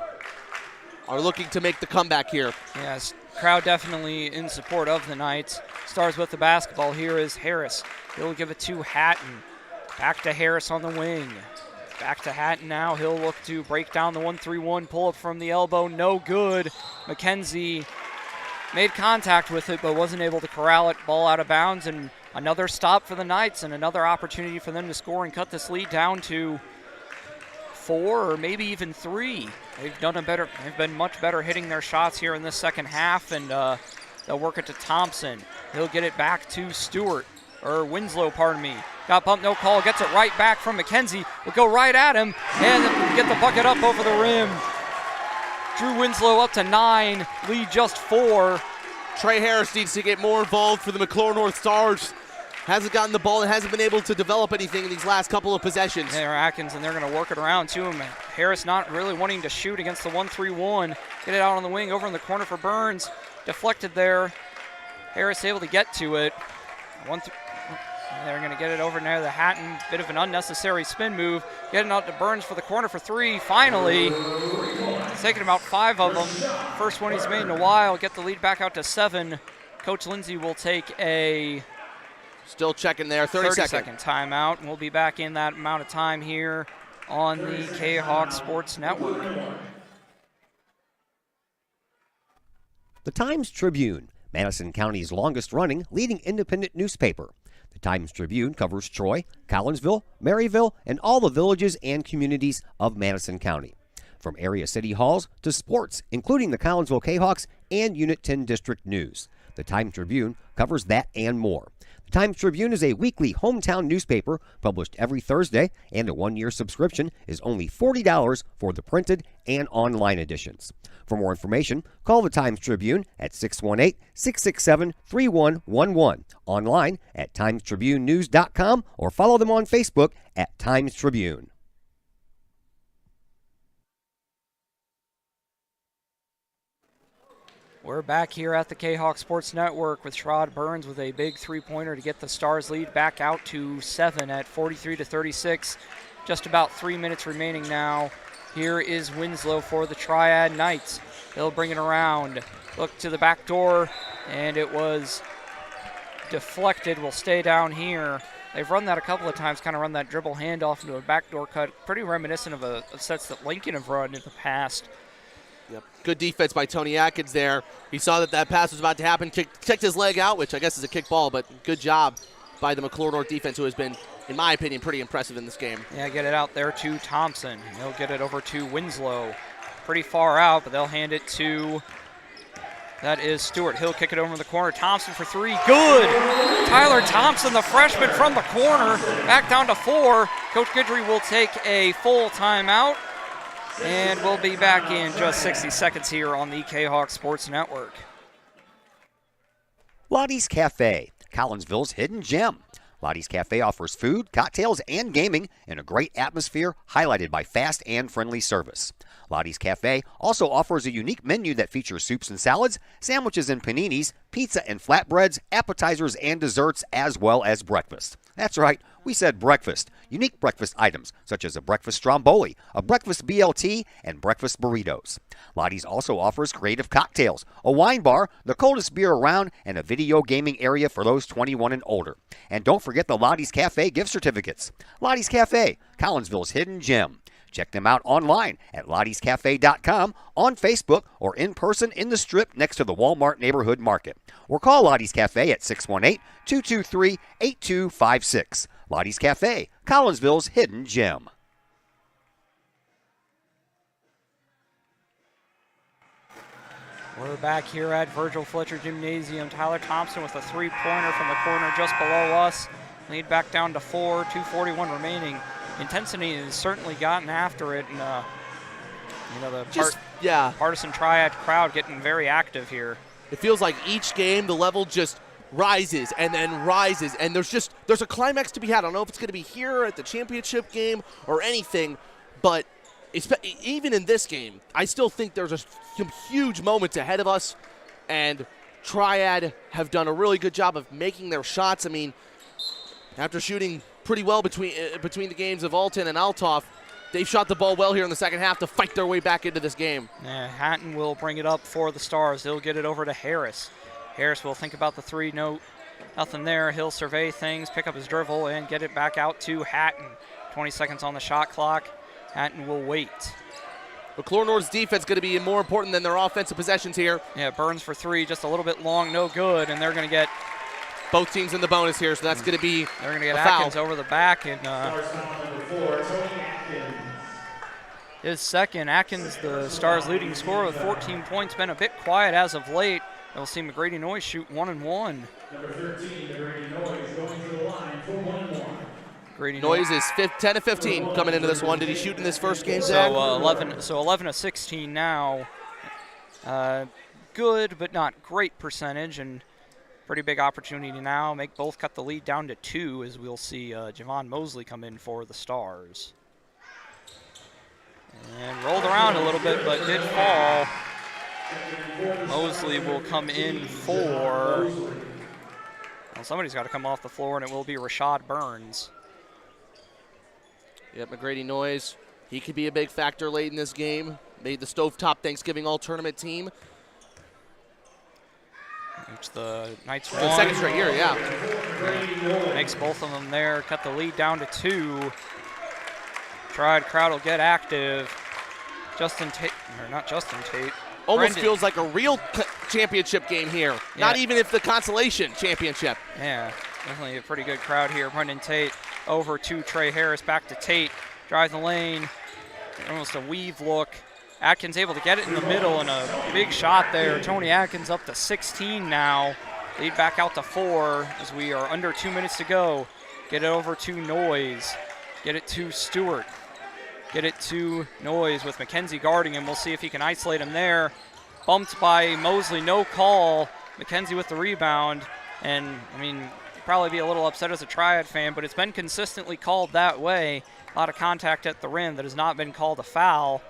are looking to make the comeback here. Yes, crowd definitely in support of the Knights. Stars with the basketball. Here is Harris. He'll give it to Hatton. Back to Harris on the wing. Back to Hatton now. He'll look to break down the 1-3-1 pull-up from the elbow. No good. McKenzie made contact with it, but wasn't able to corral it. Ball out of bounds, and another stop for the Knights, and another opportunity for them to score and cut this lead down to 4 or maybe even 3. They've been much better hitting their shots here in this second half, and they'll work it to Thompson. He'll get it back to Winslow, pardon me. Got bumped, no call, gets it right back from McKenzie. Will go right at him and get the bucket up over the rim. Drew Winslow up to 9, lead just 4. Trey Harris needs to get more involved for the McCluer North Stars. Hasn't gotten the ball and hasn't been able to develop anything in these last couple of possessions. They're Atkins, and they're going to work it around to him. Harris not really wanting to shoot against the 1-3-1. Get it out on the wing, over in the corner for Burns. Deflected there. Harris able to get to it. They're going to get it over near the Hatton. Bit of an unnecessary spin move. Getting out to Burns for the corner for 3. Finally, He's taken about 5 of them. First one he's made in a while. Get the lead back out to 7. Coach Lindsay will take a still checking there, 30-second timeout, and we'll be back in that amount of time here on the K-Hawk Sports Network. The Times-Tribune, Madison County's longest-running leading independent newspaper. The Times-Tribune covers Troy, Collinsville, Maryville, and all the villages and communities of Madison County. From area city halls to sports, including the Collinsville K-Hawks and Unit 10 District News. The Times-Tribune covers that and more. The Times-Tribune is a weekly hometown newspaper published every Thursday, and a 1-year subscription is only $40 for the printed and online editions. For more information, call the Times-Tribune at 618-667-3111, online at timestribunenews.com, or follow them on Facebook at Times-Tribune. We're back here at the K-Hawk Sports Network with Sherrod Burns with a big 3-pointer to get the Stars lead back out to 7 at 43-36. Just about 3 minutes remaining now. Here is Winslow for the Triad Knights. They'll bring it around. Look to the back door, and it was deflected. Will stay down here. They've run that a couple of times, kind of run that dribble handoff into a backdoor cut. Pretty reminiscent of sets that Lincoln have run in the past. Yep. Good defense by Tony Atkins there. He saw that pass was about to happen, kicked his leg out, which I guess is a kick ball, but good job by the McCluer North defense, who has been, in my opinion, pretty impressive in this game. Yeah, get it out there to Thompson. He'll get it over to Winslow. Pretty far out, but they'll hand it to, that is Stewart. He'll kick it over in the corner. Thompson for 3. Good! Tyler Thompson, the freshman from the corner, back down to 4. Coach Guidry will take a full timeout. And we'll be back in just 60 seconds here on the K-Hawk Sports Network. Lottie's Cafe, Collinsville's hidden gem. Lottie's Cafe offers food, cocktails, and gaming in a great atmosphere highlighted by fast and friendly service. Lottie's Cafe also offers a unique menu that features soups and salads, sandwiches and paninis, pizza and flatbreads, appetizers and desserts, as well as breakfast. That's right, we said breakfast. Unique breakfast items such as a breakfast stromboli, a breakfast BLT, and breakfast burritos. Lottie's also offers creative cocktails, a wine bar, the coldest beer around, and a video gaming area for those 21 and older. And don't forget the Lottie's Cafe gift certificates. Lottie's Cafe, Collinsville's hidden gem. Check them out online at lottiescafe.com, on Facebook, or in person in the Strip next to the Walmart Neighborhood Market. Or call Lottie's Cafe at 618-223-8256. Lottie's Cafe, Collinsville's hidden gem. We're back here at Virgil Fletcher Gymnasium. Tyler Thompson with a 3-pointer from the corner just below us. Lead back down to 4, 2:41 remaining. Intensity has certainly gotten after it, and the partisan Triad crowd getting very active here. It feels like each game the level just rises and then rises, and there's a climax to be had. I don't know if it's going to be here at the championship game or anything, but even in this game, I still think there's some huge moments ahead of us, and Triad have done a really good job of making their shots. I mean, after shooting pretty well between the games of Alton and Althoff, they've shot the ball well here in the second half to fight their way back into this game. Yeah, Hatton will bring it up for the Stars. He'll get it over to Harris. Harris will think about the 3. Nothing there. He'll survey things, pick up his dribble, and get it back out to Hatton. 20 seconds on the shot clock. Hatton will wait. McCluer North's defense going to be more important than their offensive possessions here. Yeah, Burns for 3, just a little bit long, no good, and they're going to get both teams in the bonus here, so that's going to be they're going to get Atkins over the back, and his second. Atkins, the Stars' leading scorer with 14 points, been a bit quiet as of late. We'll see McGrady Noyes shoot 1 and 1. Number 13, McGrady Noyes going to the line for 1 and 1. Noyes is 10 of 15 coming into this one. Did he shoot in this first game, Zach? 11 of 16 now. Good, but not great percentage, and pretty big opportunity now. Make both cut the lead down to 2 as we'll see Javon Mosley come in for the Stars. And rolled around a little bit, but did fall. Mosley will come in for, well, somebody's got to come off the floor, and it will be Rashad Burns. Yep, McGrady Noyes. He could be a big factor late in this game. made the Stovetop Thanksgiving All-Tournament team. Which the Knights For the won. second straight year, yeah. Makes both of them there. Cut the lead down to 2. Triad crowd will get active. Justin Tate, or not Justin Tate. Almost Brendan. feels like a real championship game here. Yeah. Not even if the Consolation Championship. Yeah, definitely a pretty good crowd here. Brendan Tate over to Trey Harris, back to Tate. Drives the lane, almost a weave look. Atkins able to get it in the middle and a big shot there. Tony Atkins up to 16 now. Lead back out to 4 as we are under 2 minutes to go. Get it over to Noyes. Get it to Stewart. Get it to Noyes with McKenzie guarding him. We'll see if he can isolate him there. Bumped by Mosley, no call. McKenzie with the rebound. And, I mean, you'd probably be a little upset as a Triad fan, but it's been consistently called that way. A lot of contact at the rim that has not been called a foul.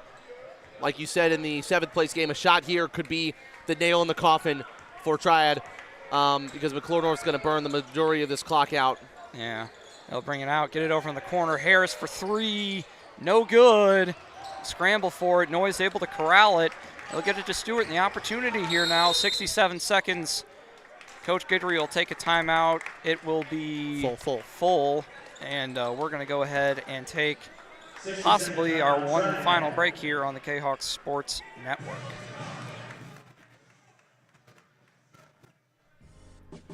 Like you said in the 7th place game, a shot here could be the nail in the coffin for Triad because McCluer North's going to burn the majority of this clock out. Yeah, they'll bring it out, get it over in the corner. Harris for 3, no good. Scramble for it, Noyes able to corral it. They'll get it to Stewart, and the opportunity here now, 67 seconds. Coach Guidry will take a timeout. It will be full. And we're going to go ahead and take possibly our one final break here on the K-Hawks Sports Network.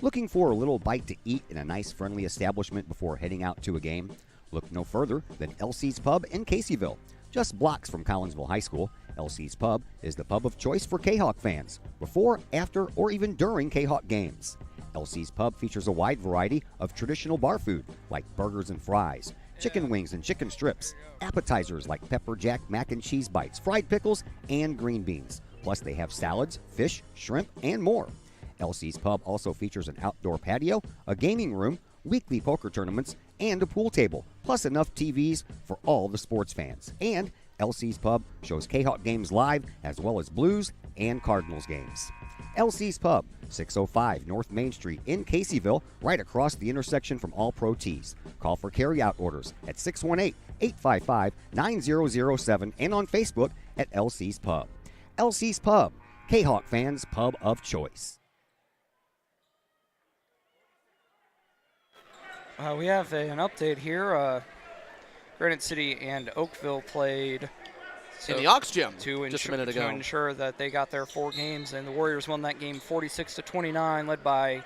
Looking for a little bite to eat in a nice, friendly establishment before heading out to a game? Look no further than LC's Pub in Caseyville. Just blocks from Collinsville High School, LC's Pub is the pub of choice for K-Hawk fans, before, after, or even during K-Hawk games. LC's Pub features a wide variety of traditional bar food like burgers and fries, chicken wings and chicken strips, appetizers like pepper jack mac and cheese bites, fried pickles, and green beans. Plus they have salads, fish, shrimp, and more. LC's Pub also features an outdoor patio, a gaming room, weekly poker tournaments, and a pool table, plus enough TVs for all the sports fans. And LC's Pub shows K-Hawk games live as well as Blues and Cardinals games. LC's Pub, 605 North Main Street in Caseyville, right across the intersection from All Pro Tees. Call for carry-out orders at 618-855-9007 and on Facebook at LC's Pub. LC's Pub, K-Hawk fans' pub of choice. We have an update here. Granite City and Oakville played in the Ox Gym just a minute ago to ensure that they got their 4 games, and the Warriors won that game 46-29, led by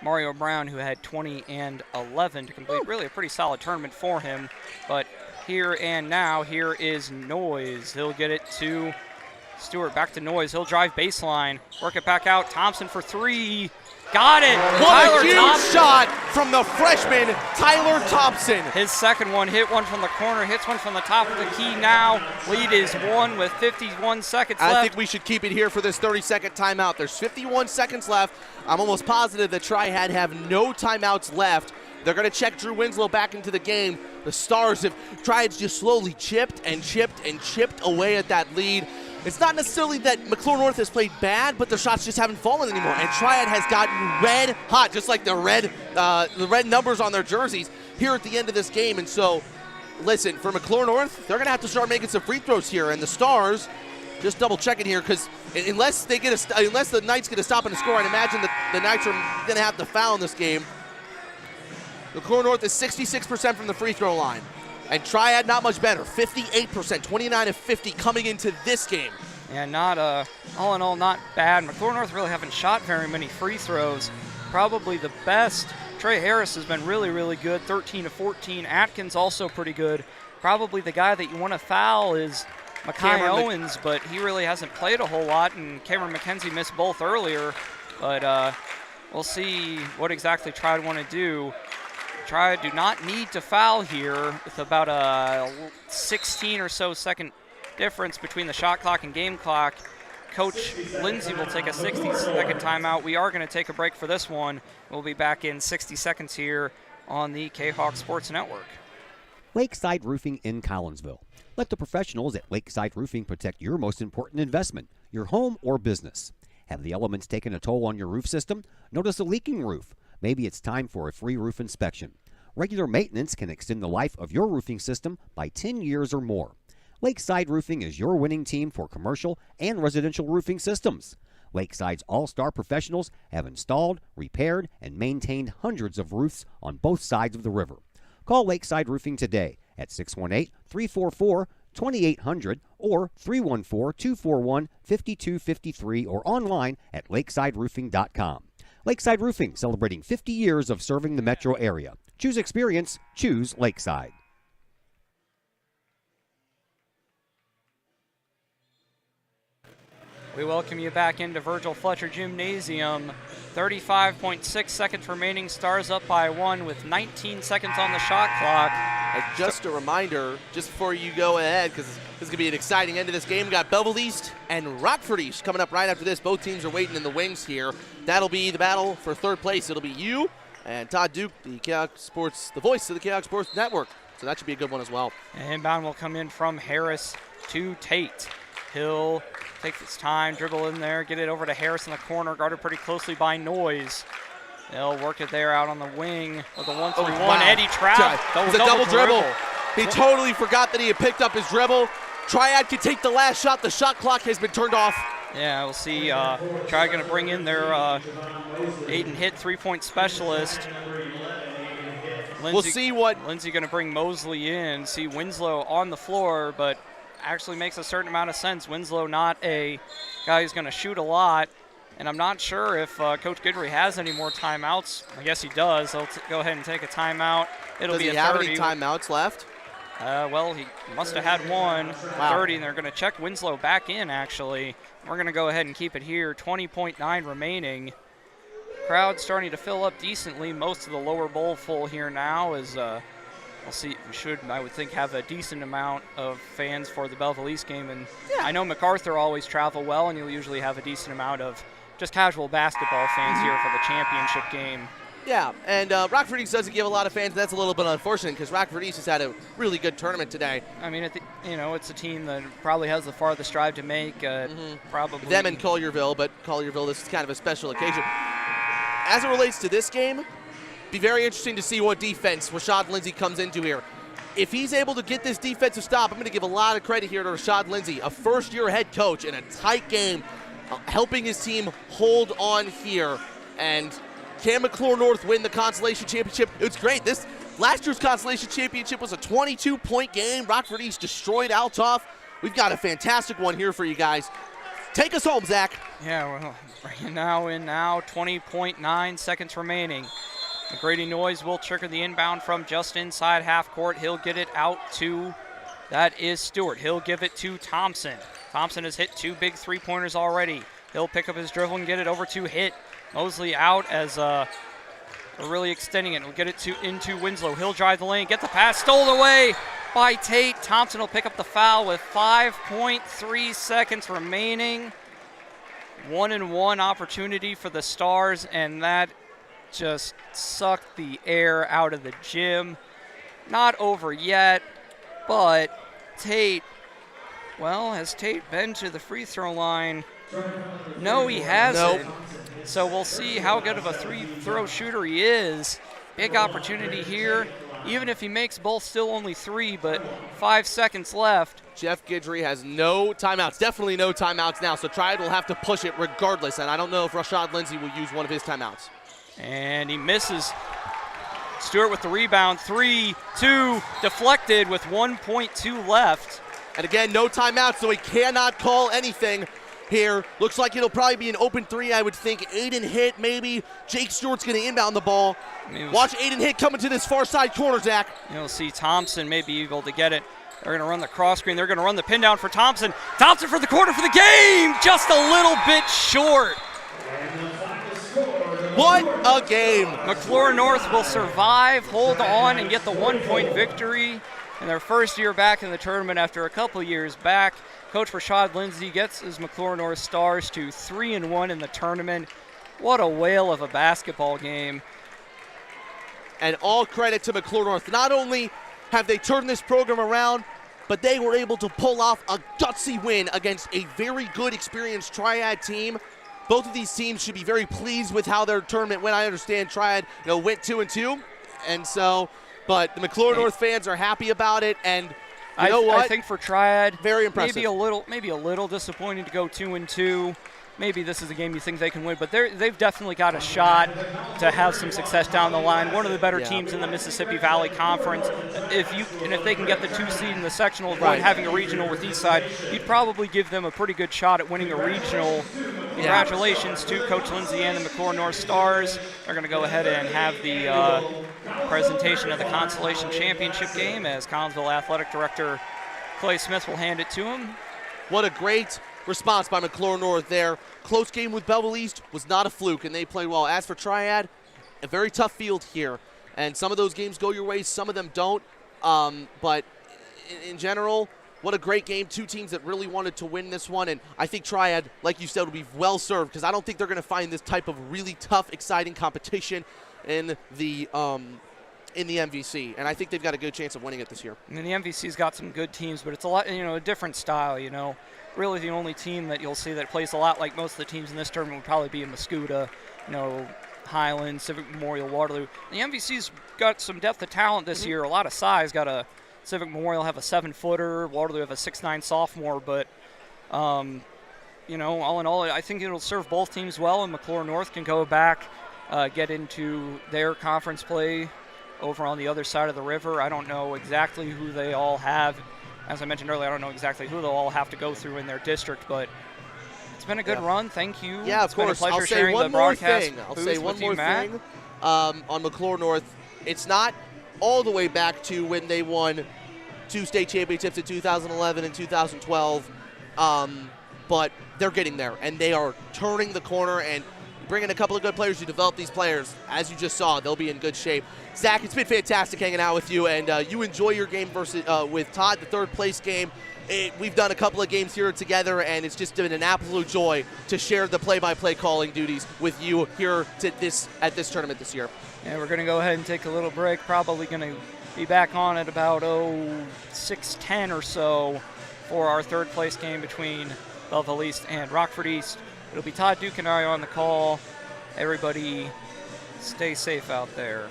Mario Brown, who had 20 and 11 to complete really a pretty solid tournament for him. But here and now, here is Noyes. He'll get it to Stewart, back to Noyes. He'll drive baseline, work it back out. Thompson for 3. Got it! What a huge shot from the freshman, Tyler Thompson. His second one, hit one from the corner, hits one from the top of the key now. Lead is 1 with 51 seconds left. I think we should keep it here for this 30-second timeout. There's 51 seconds left. I'm almost positive that Triad have no timeouts left. They're going to check Drew Winslow back into the game. The Stars have Triad's just slowly chipped away at that lead. It's not necessarily that McCluer North has played bad, but their shots just haven't fallen anymore. And Triad has gotten red hot, just like the red numbers on their jerseys here at the end of this game. And so, listen, for McCluer North, they're going to have to start making some free throws here. And the Stars, just double checking here, because unless the Knights get a stop and a score, I'd imagine that the Knights are going to have to foul in this game. McCluer North is 66% from the free throw line. And Triad not much better, 58%, 29 of 50 coming into this game. Yeah, not all in all, not bad. McCluer North really haven't shot very many free throws. Probably the best. Trey Harris has been really, really good, 13 of 14. Atkins also pretty good. Probably the guy that you want to foul is Makai Owens, but he really hasn't played a whole lot, and Cameron McKenzie missed both earlier. But we'll see what exactly Triad want to do. Triad do not need to foul here with about a 16 or so second difference between the shot clock and game clock. Coach Lindsay will take a 60-second timeout. We are going to take a break for this one. We'll be back in 60 seconds here on the K-Hawk Sports Network. Lakeside Roofing in Collinsville. Let the professionals at Lakeside Roofing protect your most important investment, your home or business. Have the elements taken a toll on your roof system? Notice a leaking roof? Maybe it's time for a free roof inspection. Regular maintenance can extend the life of your roofing system by 10 years or more. Lakeside Roofing is your winning team for commercial and residential roofing systems. Lakeside's all-star professionals have installed, repaired, and maintained hundreds of roofs on both sides of the river. Call Lakeside Roofing today at 618-344-2800 or 314-241-5253 or online at lakesideroofing.com. Lakeside Roofing, celebrating 50 years of serving the metro area. Choose experience, choose Lakeside. We welcome you back into Virgil Fletcher Gymnasium. 35.6 seconds remaining. Stars up by 1 with 19 seconds on the shot clock. And just a reminder, just before you go ahead, because this is going to be an exciting end of this game, we got Belleville East and Rockford East coming up right after this. Both teams are waiting in the wings here. That'll be the battle for third place. It'll be you and Todd Duke, the voice of the KHOC Sports Network. So that should be a good one as well. And inbound will come in from Harris to Tate. He'll take his time, dribble in there, get it over to Harris in the corner, guarded pretty closely by Noyes. They'll work it there out on the wing with a 1-3-1. Wow. Eddie Trapp. It's a double dribble. He totally forgot that he had picked up his dribble. Triad can take the last shot. The shot clock has been turned off. Yeah, we'll see. Triad going to bring in their Aiden Hitt three-point specialist. We'll see what Lindsay going to bring Mosley in. See Winslow on the floor, but actually makes a certain amount of sense. Winslow not a guy who's going to shoot a lot, and I'm not sure if Coach Guidry has any more timeouts. I guess he does. He'll go ahead and take a timeout. It'll be a 30. Does he have any timeouts left? Well, he must have had one. Wow. 30, and they're going to check Winslow back in, actually. We're going to go ahead and keep it here. 20.9 remaining. Crowd starting to fill up decently. Most of the lower bowl full here now is we'll see. We should, I would think, have a decent amount of fans for the Belleville East game. And yeah. I know MacArthur always travel well, and you'll usually have a decent amount of just casual basketball fans here for the championship game. Yeah, and Rockford East doesn't give a lot of fans. That's a little bit unfortunate because Rockford East has had a really good tournament today. I mean, it's a team that probably has the farthest drive to make. Probably them and Collierville, but Collierville, this is kind of a special occasion. As it relates to this game, be very interesting to see what defense Rashad Lindsay comes into here. If he's able to get this defensive stop, I'm going to give a lot of credit here to Rashad Lindsay, a first-year head coach in a tight game, helping his team hold on here. And can McCluer North win the Consolation Championship? It's great. Last year's Consolation Championship was a 22-point game. Rockford East destroyed Althoff. We've got a fantastic one here for you guys. Take us home, Zach. Yeah, well, right now, 20.9 seconds remaining. McGrady Noyes will trigger the inbound from just inside half court. He'll get it out to, that is Stewart. He'll give it to Thompson. Thompson has hit 2 big three-pointers already. He'll pick up his dribble and get it over to Hitt. Mosley out as we're really extending it. We'll get it into Winslow. He'll drive the lane, get the pass, stolen away by Tate. Thompson will pick up the foul with 5.3 seconds remaining. 1-and-1 opportunity for the Stars, and that just sucked the air out of the gym. Not over yet, but Tate, well, has Tate been to the free throw line? No, he hasn't. Nope. So we'll see how good of a free-throw shooter he is. Big opportunity here. Even if he makes both, still only 3, but 5 seconds left. Jeff Guidry has no timeouts, definitely no timeouts now, so Triad will have to push it regardless, and I don't know if Rashad Lindsay will use one of his timeouts. And he misses. Stewart with the rebound, 3-2, deflected with 1.2 left. And again, no timeouts, so he cannot call anything here. Looks like it'll probably be an open 3, I would think. Aiden Hitt, maybe. Jake Stewart's going to inbound the ball. Watch Aiden Hitt coming to this far side corner, Zach. You'll see Thompson may be able to get it. They're going to run the cross screen. They're going to run the pin down for Thompson. Thompson for the quarter for the game. Just a little bit short. What a game. McCluer North will survive, hold on, and get the 1-point victory in their first year back in the tournament after a couple years back. Coach Rashad Lindsay gets his McCluer North Stars to 3-1 in the tournament. What a whale of a basketball game. And all credit to McCluer North. Not only have they turned this program around, but they were able to pull off a gutsy win against a very good, experienced Triad team. Both of these teams should be very pleased with how their tournament went. I understand Triad, went 2-2, and so, but the McCluer North fans are happy about it, and You know what? I think for Triad, very impressive. Maybe a little disappointing to go 2-2. Maybe this is a game you think they can win, but they've definitely got a shot to have some success down the line. One of the better teams in the Mississippi Valley Conference. If they can get the 2 seed in the sectional, avoid having a regional with Eastside, you'd probably give them a pretty good shot at winning a regional. Congratulations to Coach Lindsay and the McCluer North Stars. They're going to go ahead and have the presentation of the Consolation Championship game as Collinsville Athletic Director Clay Smith will hand it to him. What a great response by McCluer North there. Close game with Belleville East was not a fluke, and they played well. As for Triad, a very tough field here, and some of those games go your way, some of them don't. But in general, what a great game. 2 teams that really wanted to win this one, and I think Triad, like you said, will be well served because I don't think they're going to find this type of really tough, exciting competition in the MVC, and I think they've got a good chance of winning it this year. And the MVC's got some good teams, but it's a lot, a different style, Really the only team that you'll see that plays a lot like most of the teams in this tournament would probably be in Mascoutah, Highland, Civic Memorial, Waterloo. The MVC's got some depth of talent this year, a lot of size. Got a Civic Memorial have a 7-footer, Waterloo have a 6'9" sophomore, but all in all, I think it'll serve both teams well, and McCluer North can go back, get into their conference play over on the other side of the river. I don't know exactly who they all have. As I mentioned earlier, I don't know exactly who they'll all have to go through in their district, but it's been a good run. Thank you. Yeah, it's of course. Been a pleasure I'll say sharing one the more broadcast thing. I'll booth say one with you, more Matt. thing on McCluer North. It's not all the way back to when they won 2 state championships in 2011 and 2012, but they're getting there, and they are turning the corner and bringing a couple of good players to develop these players. As you just saw, they'll be in good shape. Zach, it's been fantastic hanging out with you, and you enjoy your game versus with Todd, the 3rd place game. We've done a couple of games here together, and it's just been an absolute joy to share the play-by-play calling duties with you here at this tournament this year. Yeah, we're going to go ahead and take a little break. Probably going to be back on at about 6:10 or so for our 3rd place game between Belleville East and Rockford East. It'll be Todd Duke and I on the call. Everybody stay safe out there.